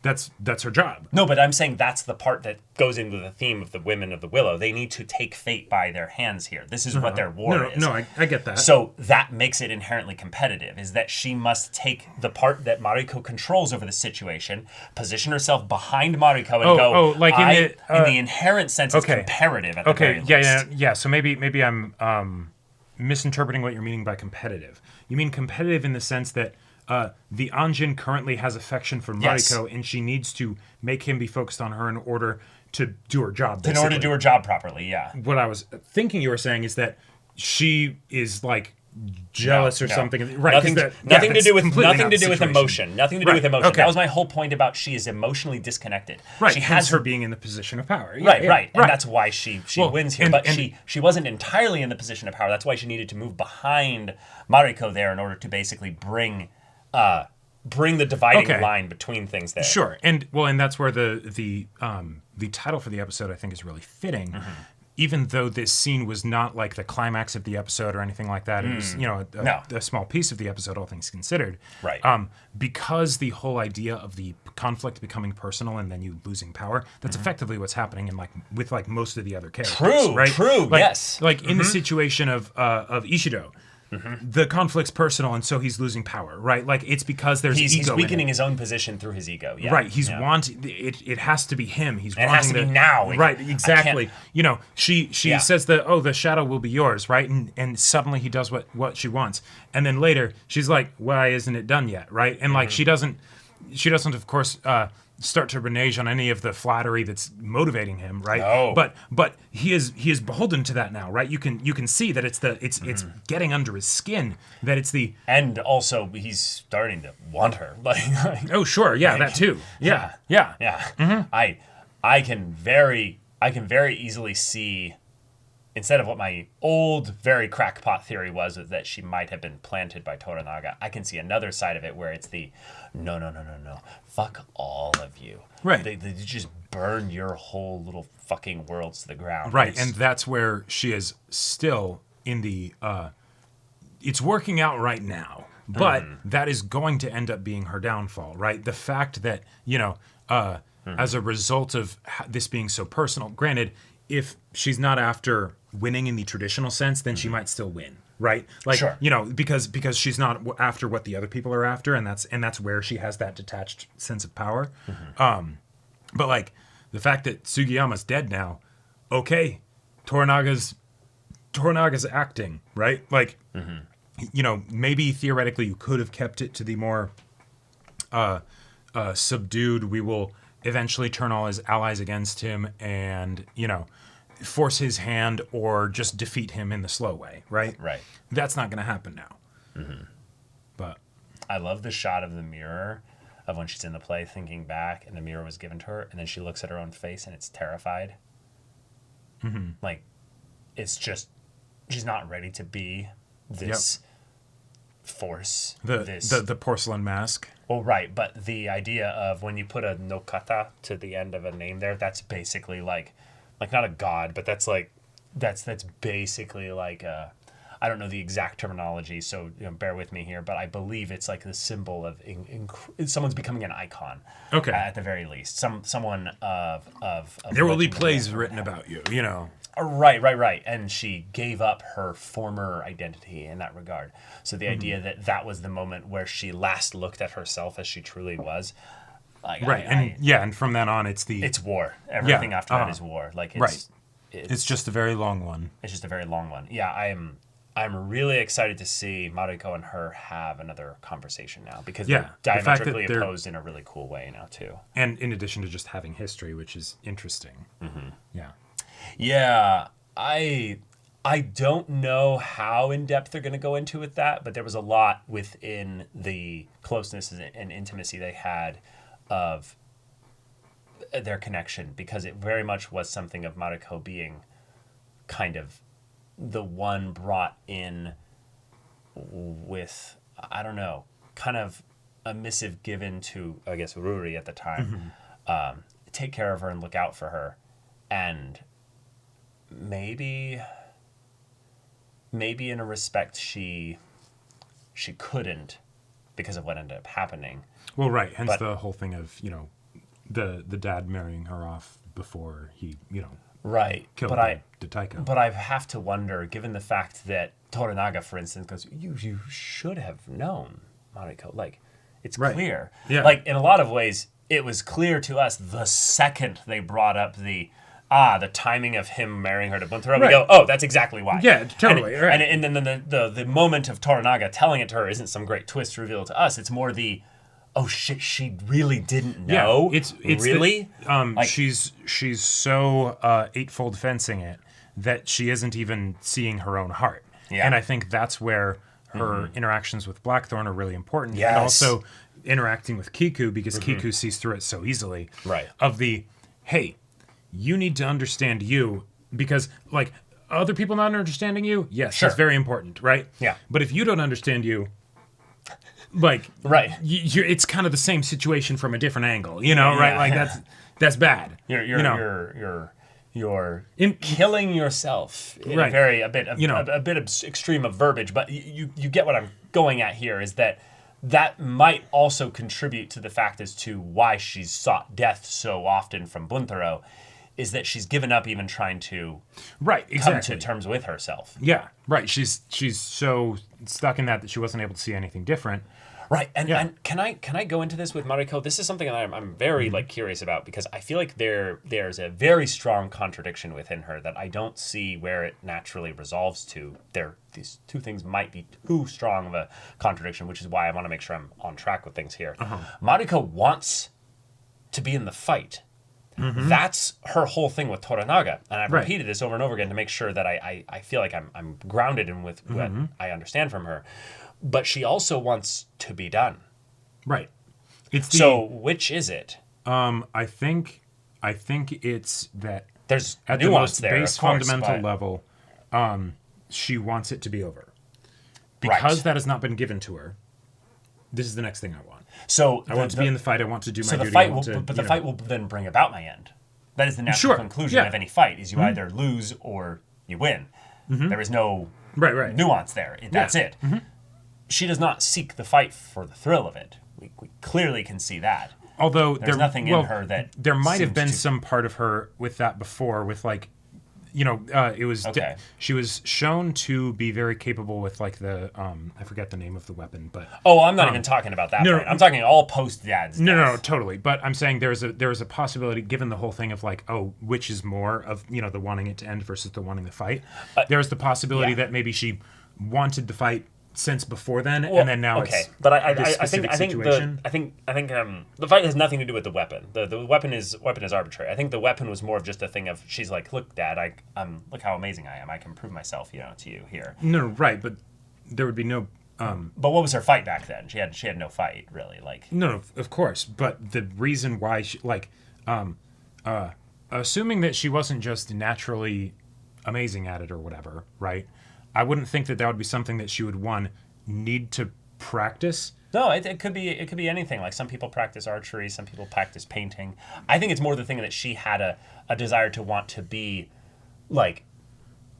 That's her job. No, but I'm saying that's the part that goes into the theme of the women of the Willow. They need to take fate by their hands here. This is what their war is. No, I get that. So that makes it inherently competitive, is that she must take the part that Mariko controls over the situation, position herself behind Mariko, and go, like in the inherent sense, it's comparative at the very least. Yeah. So maybe I'm misinterpreting what you're meaning by competitive. You mean competitive in the sense that the Anjin currently has affection for Mariko, and she needs to make him be focused on her in order to do her job. In order to do her job properly, yeah. What I was thinking you were saying is that she is like jealous or something. Right. Nothing to do with emotion. Nothing to do with emotion. Okay. That was my whole point about she is emotionally disconnected. Right. She has her being in the position of power. Right. And that's why she wins here. But she wasn't entirely in the position of power. That's why she needed to move behind Mariko there in order to basically bring the dividing line between things there. Sure. And that's where the title for the episode I think is really fitting. Mm-hmm. Even though this scene was not like the climax of the episode or anything like that, it was a small piece of the episode, all things considered. Right. Because the whole idea of the conflict becoming personal and then you losing power, that's effectively what's happening in with most of the other characters. True. Yes. Like in the situation of Ishido. Mm-hmm. The conflict's personal, and so he's losing power, right? Like it's because there's ego. He's weakening his own position through his ego. Yeah. Right. He's wanting it. It has to be him. It has to be now. Right. Exactly. She says that the shadow will be yours, right? And suddenly he does what she wants, and then later she's like, why isn't it done yet, right? And like she doesn't of course start to renege on any of the flattery that's motivating him, right? No. But he is beholden to that now, right? You can see that it's getting under his skin, that it's the and also he's starting to want her. Like oh sure, yeah, that too. Yeah. Mm-hmm. I can very easily see, instead of what my old, very crackpot theory was that she might have been planted by Toranaga, I can see another side of it where it's the, no, fuck all of you. Right. They just burn your whole little fucking worlds to the ground. Right, and that's where she is still in the, it's working out right now, but that is going to end up being her downfall, right? The fact that, as a result of this being so personal, granted, if she's not after winning in the traditional sense, then she might still win, right? Like, sure. Because she's not after what the other people are after, and that's where she has that detached sense of power. Mm-hmm. But like the fact that Sugiyama's dead now, okay, Toranaga's acting, right? Like, maybe theoretically you could have kept it to the more subdued. We will eventually turn all his allies against him, and force his hand or just defeat him in the slow way, right? Right. That's not going to happen now. Mm-hmm. But I love the shot of the mirror of when she's in the play thinking back and the mirror was given to her, and then she looks at her own face and it's terrified. Mm-hmm. Like, it's just, she's not ready to be this force. The porcelain mask. Well, right, but the idea of when you put a no kata to the end of a name there, that's basically like not a god, but that's basically like a, I don't know the exact terminology, so bear with me here, but I believe it's like the symbol of someone's becoming an icon. Okay. At the very least, someone of there will be plays written about you, Right. And she gave up her former identity in that regard. So the idea that was the moment where she last looked at herself as she truly was. Like, right, and from then on, it's war. Everything after that is war. Like, it's just a very long one. It's just a very long one. Yeah, I'm really excited to see Mariko and her have another conversation now, because they're diametrically opposed in a really cool way now too. And in addition to just having history, which is interesting. Mm-hmm. Yeah, I don't know how in depth they're going to go into with that, but there was a lot within the closeness and intimacy they had of their connection, because it very much was something of Mariko being kind of the one brought in with, I don't know, kind of a missive given to, I guess, Ruri at the time. Mm-hmm. Take care of her and look out for her. And maybe in a respect she couldn't, because of what ended up happening. Well, right. Hence the whole thing of, the dad marrying her off before he, right. killed the Taiko. But I have to wonder, given the fact that Toranaga, for instance, goes, you should have known, Mariko. Like, it's clear. Yeah. Like, in a lot of ways, it was clear to us the second they brought up the timing of him marrying her to Buntaro. We go, oh, that's exactly why. Yeah, totally. And then the moment of Toranaga telling it to her isn't some great twist reveal to us. It's more the, oh shit, she really didn't know. Yeah, it's really. She's so eightfold fencing it that she isn't even seeing her own heart. Yeah. And I think that's where her interactions with Blackthorn are really important. Yes. And also interacting with Kiku, because Kiku sees through it so easily. Right. Of the, hey, you need to understand you, because like other people not understanding you, yes, Sure. that's very important, right? Yeah. But if you don't understand you, like, right, it's kind of the same situation from a different angle, right? Like that's bad. You're killing yourself in a bit of extreme of verbiage, but you get what I'm going at here, is that might also contribute to the fact as to why she's sought death so often from Buntaro, is that she's given up even trying to come to terms with herself. Yeah, right. She's so stuck in that she wasn't able to see anything different. Right, and can I go into this with Mariko? This is something that I'm very curious about, because I feel like there's a very strong contradiction within her that I don't see where it naturally resolves to. These two things might be too strong of a contradiction, which is why I want to make sure I'm on track with things here. Mariko wants to be in the fight. That's her whole thing with Toranaga, and I've repeated this over and over again to make sure that I feel like I'm grounded in with what I understand from her. But she also wants to be done. Right. So which is it? I think it's that there's at the most base fundamental level, she wants it to be over. Because that has not been given to her. This is the next thing I want. So I want to be in the fight. I want to do my duty. The fight will then bring about my end. That is the natural conclusion of any fight: is you either lose or you win. There is no nuance there. That's it. She does not seek the fight for the thrill of it. We clearly can see that. Although there's nothing in her that there might have been some part of her with that before, with like, it was she was shown to be very capable with like the I forget the name of the weapon, but I'm not even talking about that. I'm talking all post dad's. No, totally. But I'm saying there is a possibility, given the whole thing of like, which is more of the wanting it to end versus the wanting the fight. There's the possibility that maybe she wanted the fight since before then, and then now it's but I think the fight has nothing to do with the weapon. The weapon is arbitrary. I think the weapon was more of just a thing of, she's like, look, Dad, look how amazing I am. I can prove myself, to you here. No, right, but there would be no. But what was her fight back then? She had no fight really. Like no, of course. But the reason why she assuming that she wasn't just naturally amazing at it or whatever, right? I wouldn't think that would be something that she would need to practice. No, it could be anything. Like, some people practice archery, some people practice painting. I think it's more the thing that she had a desire to want to be sorry.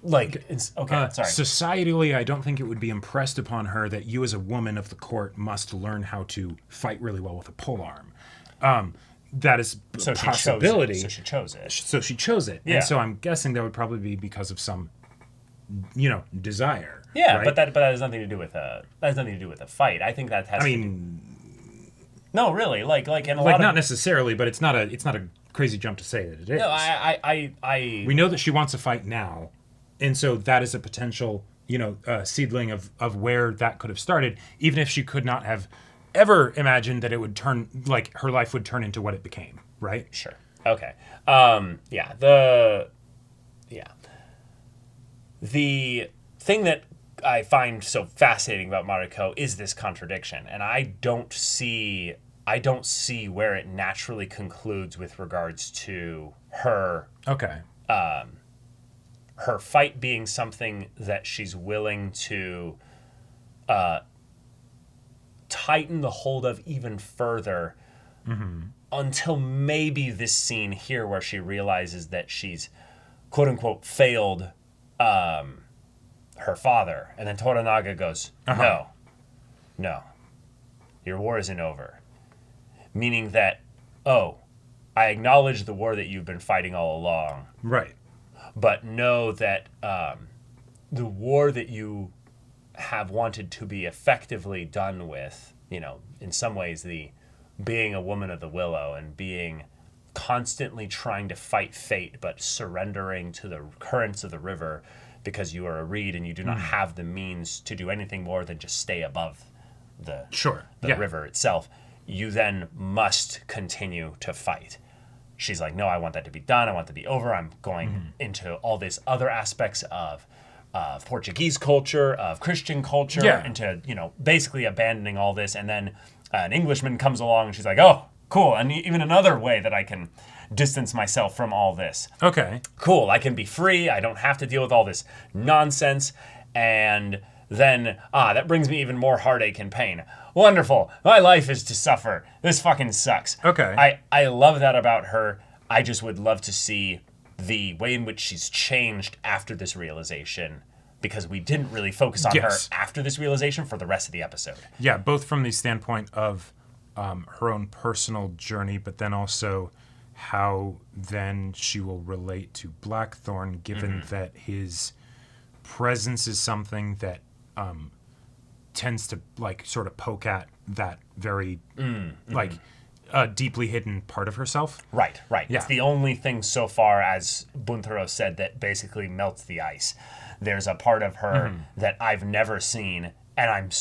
Societally, I don't think it would be impressed upon her that you as a woman of the court must learn how to fight really well with a polearm. That is a possibility. So she chose it. So she chose it. Yeah. And so I'm guessing that would probably be because of some desire. Yeah, right? but that has nothing to do with a fight. I think that has. No, really, like in a lot of, not necessarily, but it's not a crazy jump to say that it is. No, I we know that she wants a fight now, and so that is a potential seedling of where that could have started, even if she could not have ever imagined that it would turn, like, her life would turn into what it became, right? Sure. Okay. The thing that I find so fascinating about Mariko is this contradiction, and I don't see where it naturally concludes with regards to her. Okay. Her fight being something that she's willing to tighten the hold of even further, until maybe this scene here where she realizes that she's quote unquote failed her father, and then Toranaga goes, no, your war isn't over, meaning that I acknowledge the war that you've been fighting all along. Right. But know that the war that you have wanted to be effectively done with, in some ways, the being a woman of the Willow and being constantly trying to fight fate, but surrendering to the currents of the river because you are a reed and you do not have the means to do anything more than just stay above the river itself. You then must continue to fight. She's like, no, I want that to be done. I want that to be over. I'm going into all these other aspects of Portuguese culture, of Christian culture, into, basically abandoning all this. And then an Englishman comes along and she's like, oh, cool. And even another way that I can distance myself from all this. Okay. Cool. I can be free. I don't have to deal with all this nonsense. And then, that brings me even more heartache and pain. Wonderful. My life is to suffer. This fucking sucks. Okay. I love that about her. I just would love to see the way in which she's changed after this realization, because we didn't really focus on her after this realization for the rest of the episode. Yeah, both from the standpoint of her own personal journey, but then also how then she will relate to Blackthorn, given that his presence is something that tends to sort of poke at that very deeply hidden part of herself. Right. Yeah. It's the only thing so far, as Buntaro said, that basically melts the ice. There's a part of her that I've never seen, and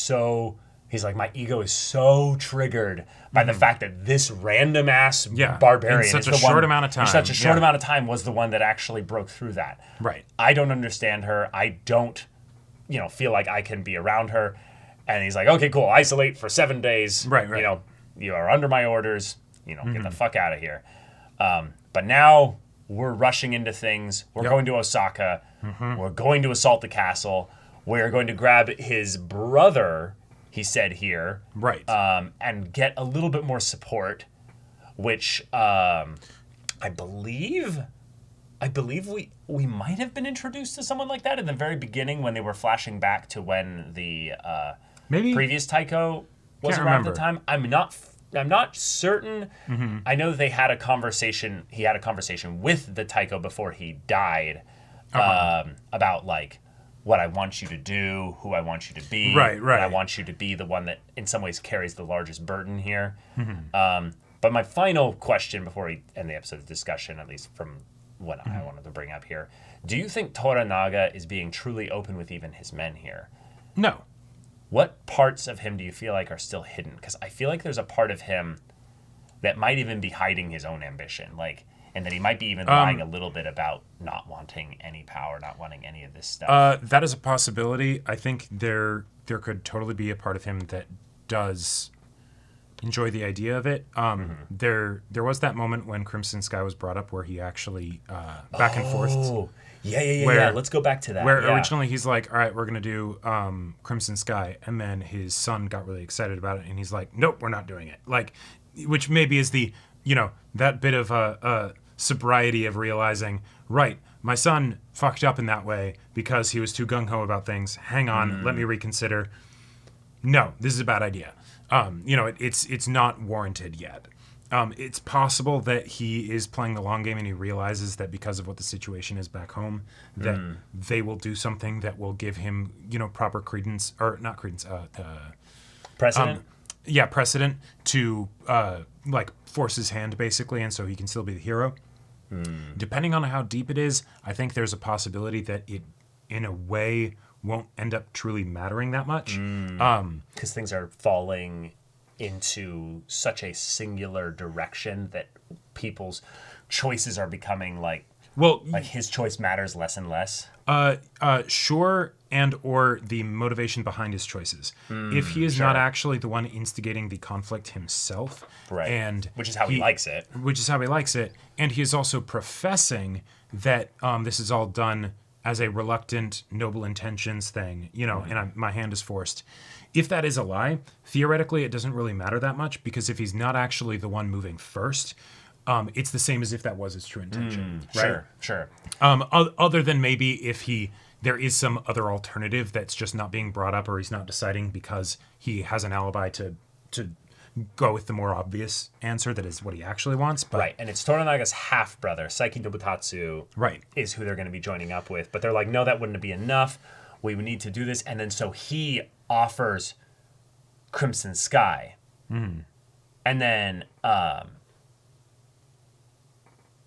he's like, my ego is so triggered by the fact that this random ass barbarian in such a short amount of time. Such a short amount of time was the one that actually broke through that. Right. I don't understand her. I don't, feel like I can be around her. And he's like, okay, cool. Isolate for 7 days. Right. You are under my orders. Get the fuck out of here. But now we're rushing into things. We're going to Osaka. We're going to assault the castle. We're going to grab his brother, he said here. Right. And get a little bit more support, which I believe we might have been introduced to someone like that in the very beginning when they were flashing back to when the previous Taiko was around at the time. I'm not certain. I know that they had a conversation. He had a conversation with the Taiko before he died about what I want you to do, who I want you to be. Right. I want you to be the one that in some ways carries the largest burden here. But my final question before we end the episode discussion, at least from what I wanted to bring up here, do you think Toranaga is being truly open with even his men here? No. What parts of him do you feel like are still hidden? Because I feel like there's a part of him that might even be hiding his own ambition, and that he might be even lying a little bit about not wanting any power, not wanting any of this stuff. That is a possibility. I think there could totally be a part of him that does enjoy the idea of it. There was that moment when Crimson Sky was brought up where he actually back and forth. Yeah. Let's go back to that. Where originally he's like, all right, we're going to do Crimson Sky. And then his son got really excited about it. And he's like, nope, we're not doing it. Which maybe is the, that bit of sobriety of realizing, right, my son fucked up in that way because he was too gung-ho about things. Hang on, let me reconsider. No, this is a bad idea. It's not warranted yet. It's possible that he is playing the long game and he realizes that because of what the situation is back home, that they will do something that will give him, proper credence, or not credence, precedent? Precedent to, force his hand, basically, and so he can still be the hero. Depending on how deep it is, I think there's a possibility that it, in a way, won't end up truly mattering that much. Because things are falling into such a singular direction that people's choices are becoming his choice matters less and less. Sure, and or the motivation behind his choices. If he is not actually the one instigating the conflict himself, and which is how he likes it. And he is also professing that this is all done as a reluctant, noble intentions thing, and my hand is forced. If that is a lie, theoretically, it doesn't really matter that much, because if he's not actually the one moving first, it's the same as if that was his true intention. Right? Sure. Other than maybe if there is some other alternative that's just not being brought up, or he's not deciding because he has an alibi to go with the more obvious answer that is what he actually wants. But right, and it's Toranaga's half-brother, Saiki Nobutatsu, right, is who they're going to be joining up with. But they're like, no, that wouldn't be enough. We would need to do this. And then so he offers Crimson Sky. Mm. And then,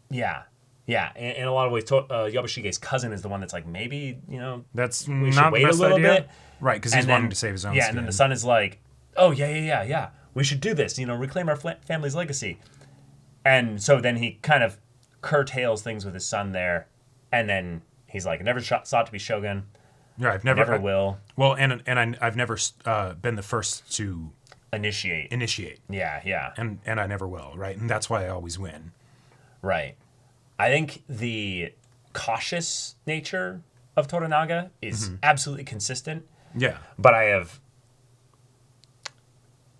yeah. In a lot of ways, Yabushige's cousin is the one that's like, maybe, that's we should not wait the a best little idea. bit. Right, because he's wanting to save his own Yeah, skin. and then the son is like, oh, yeah. We should do this, reclaim our family's legacy. And so then he kind of curtails things with his son there. And then he's like, I never sought to be Shogun. Yeah, I've never will. Well, and I've never been the first to initiate. Yeah. And I never will, right? And that's why I always win. Right. I think the cautious nature of Toranaga is absolutely consistent. Yeah. But I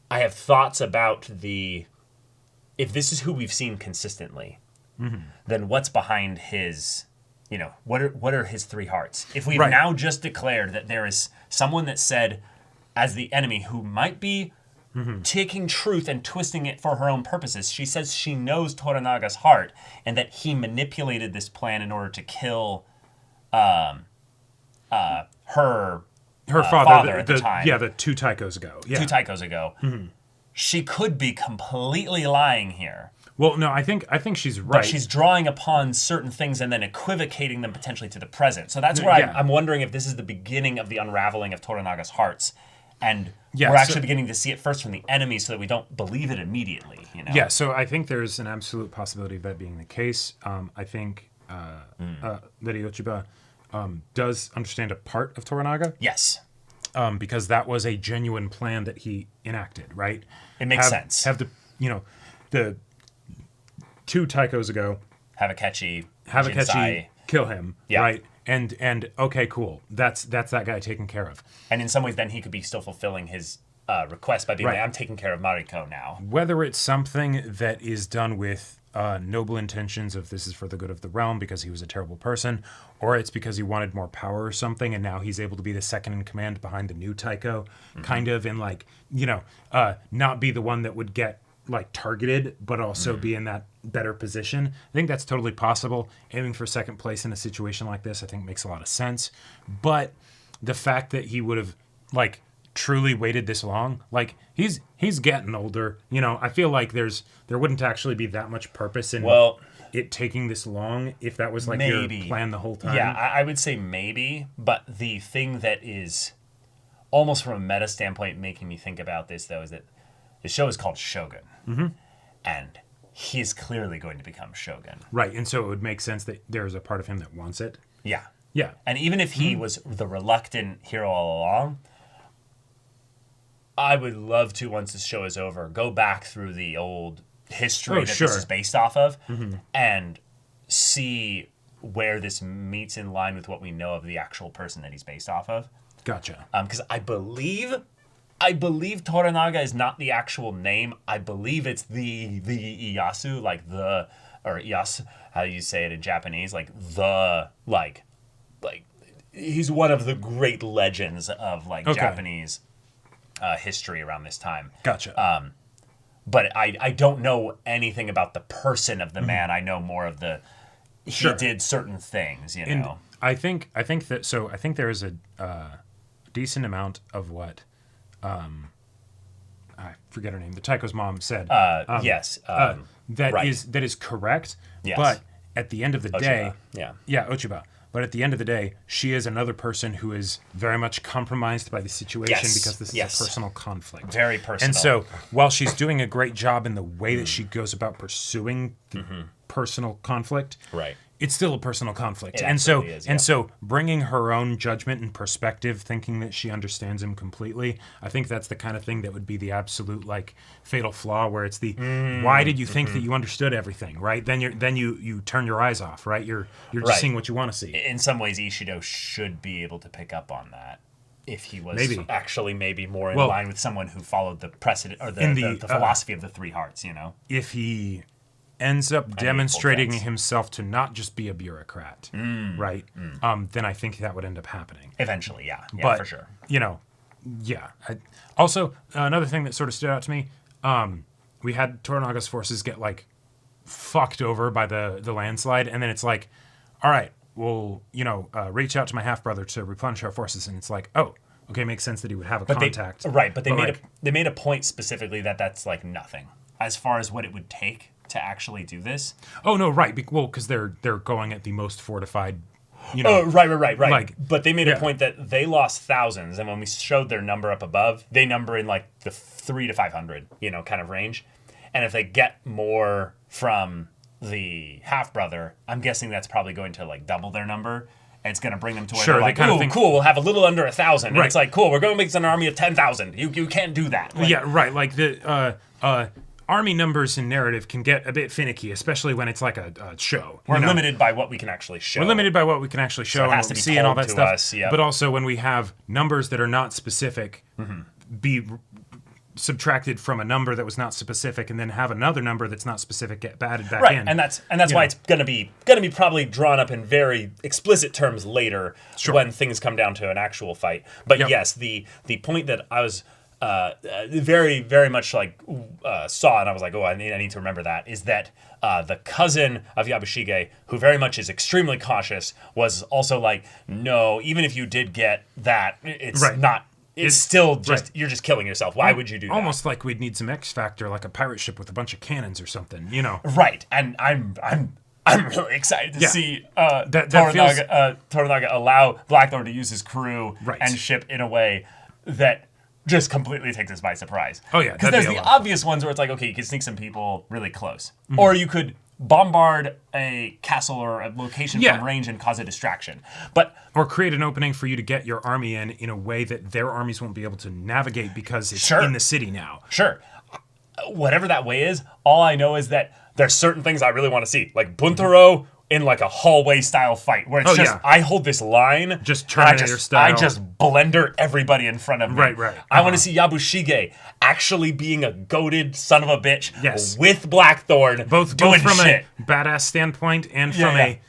have thoughts about if this is who we've seen consistently, then what's behind his, what are his three hearts? If we've now just declared that there is someone that said as the enemy who might be taking truth and twisting it for her own purposes. She says she knows Toranaga's heart and that he manipulated this plan in order to kill her father at the time. Yeah, the 2 taikos ago. Yeah. 2 taikos ago. She could be completely lying here. Well, no, I think she's right. But she's drawing upon certain things and then equivocating them potentially to the present. So that's where I'm wondering if this is the beginning of the unraveling of Toranaga's hearts. And we're actually beginning to see it first from the enemy so that we don't believe it immediately. Yeah, so I think there's an absolute possibility of that being the case. I think Lady Ochiba does understand a part of Toranaga. Yes. Because that was a genuine plan that he enacted, right? It makes sense. Have the 2 taikos ago. Have Akechi, kill him, right? And okay, cool. That's that guy taken care of. And in some ways, then he could be still fulfilling his request by being like, I'm taking care of Mariko now. Whether it's something that is done with noble intentions of this is for the good of the realm because he was a terrible person, or it's because he wanted more power or something, and now he's able to be the second in command behind the new taiko, kind of, and not be the one that would get targeted, but also be in that better position. I think that's totally possible. Aiming for second place in a situation like this, I think, makes a lot of sense. But the fact that he would have truly waited this long, he's getting older. I feel like there wouldn't actually be that much purpose in it taking this long if that was your plan the whole time. Yeah, I would say maybe, but the thing that is almost from a meta standpoint making me think about this though is that the show is called Shogun, and he's clearly going to become Shogun. Right, and so it would make sense that there's a part of him that wants it. Yeah. Yeah. And even if he was the reluctant hero all along, I would love to, once this show is over, go back through the old history this is based off of and see where this meets in line with what we know of the actual person that he's based off of. Gotcha. Because I believe Toranaga is not the actual name. I believe it's the Iyasu, or Iyasu, how do you say it in Japanese? He's one of the great legends of Japanese history around this time. Gotcha. But I don't know anything about the person of the man. I know more of he did certain things, and I think there is a decent amount of what I forget her name. The Taiko's mom said. Yes. That is correct. Yes. But at the end of the day, Ochiba. But at the end of the day, she is another person who is very much compromised by the situation because this is a personal conflict. Very personal. And so while she's doing a great job in the way that she goes about pursuing the personal conflict, it's still a personal conflict. It and so is, and so bringing her own judgment and perspective, thinking that she understands him completely, I think that's the kind of thing that would be the absolute fatal flaw, where it's the why did you think that you understood everything, right? Then you turn your eyes off, right? You're just seeing what you want to see. In some ways, Ishido should be able to pick up on that if he was actually maybe more in line with someone who followed the precedent or the philosophy of the 3 hearts, If he ends up demonstrating himself to not just be a bureaucrat, right? Then I think that would end up happening. Eventually, yeah, but, for sure. Also, another thing that sort of stood out to me, we had Toranaga's forces get like fucked over by the landslide, and then it's like, all right, we'll reach out to my half brother to replenish our forces, and it's like, oh, okay, makes sense that he would have a contact. But they made a point specifically that that's like nothing as far as what it would take to actually do this. Oh no, right? Well, because they're going at the most fortified. Right. Like, but they made a point that they lost thousands, and when we showed their number up above, they number in like the 300 to 500, kind of range. And if they get more from the half brother, I'm guessing that's probably going to like double their number. And it's going to bring them to where they're like, "Ooh, cool, we'll have a little under 1,000." And it's like, "Cool, we're going to make this an army of 10,000." You can't do that. Like, yeah, right. Like the army numbers in narrative can get a bit finicky, especially when it's like a show. We're limited by what we can actually show. We're limited by what we can actually show, so and what we see and all that stuff. Us, yep. But also when we have numbers that are not specific, be subtracted from a number that was not specific, and then have another number that's not specific get added back in. And that's why it's gonna be probably drawn up in very explicit terms later when things come down to an actual fight. But yes, the point that I was very, very much like saw, and I was like, oh, I need to remember that, is that the cousin of Yabushige, who very much is extremely cautious, was also like, no, even if you did get that, it's not. It's still just you're just killing yourself. Why would you do that? Almost like we'd need some X factor, like a pirate ship with a bunch of cannons or something, Right, and I'm really excited to see Toranaga allow Blackthorn to use his crew and ship in a way that just completely takes us by surprise. Oh yeah, because there's the obvious ones where it's like, okay, you can sneak some people really close, or you could bombard a castle or a location from range and cause a distraction, or create an opening for you to get your army in a way that their armies won't be able to navigate because it's in the city now. Sure, whatever that way is, all I know is that there's certain things I really want to see, like Buntaro in like a hallway style fight where it's I hold this line, just Terminator style. I just blender everyday in front of me. Right. I want to see Yabushige actually being a goated son of a bitch with Blackthorn, both doing from shit. A badass standpoint and from a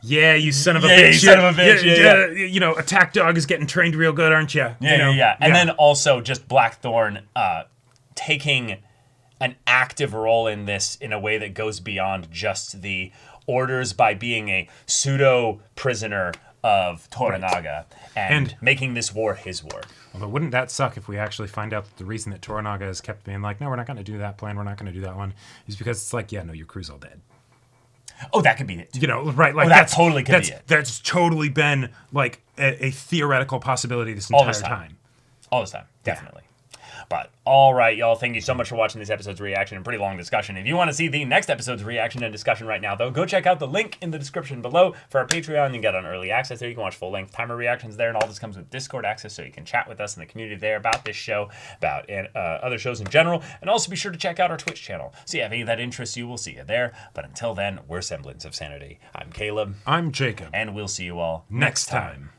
you son of a bitch. You son of a bitch. Attack dog is getting trained real good, aren't you? And then also just Blackthorn taking an active role in this in a way that goes beyond just the orders by being a pseudo prisoner of Toranaga and making this war his war. Although wouldn't that suck if we actually find out that the reason that Toranaga has kept being like, no, we're not going to do that plan, we're not going to do that one, is because it's like, your crew's all dead. Oh, that could be it. Right? Like that totally could be it. That's totally been like a theoretical possibility this entire time. All this time, definitely. But all right, y'all, thank you so much for watching this episode's reaction and pretty long discussion. If you want to see the next episode's reaction and discussion right now, though, go check out the link in the description below for our Patreon. You can get on early access there. You can watch full-length timer reactions there, and all this comes with Discord access, so you can chat with us in the community there about this show, about other shows in general, and also be sure to check out our Twitch channel. So yeah, if any of that interests you, we'll see you there. But until then, we're Semblance of Sanity. I'm Caleb. I'm Jacob. And we'll see you all next time.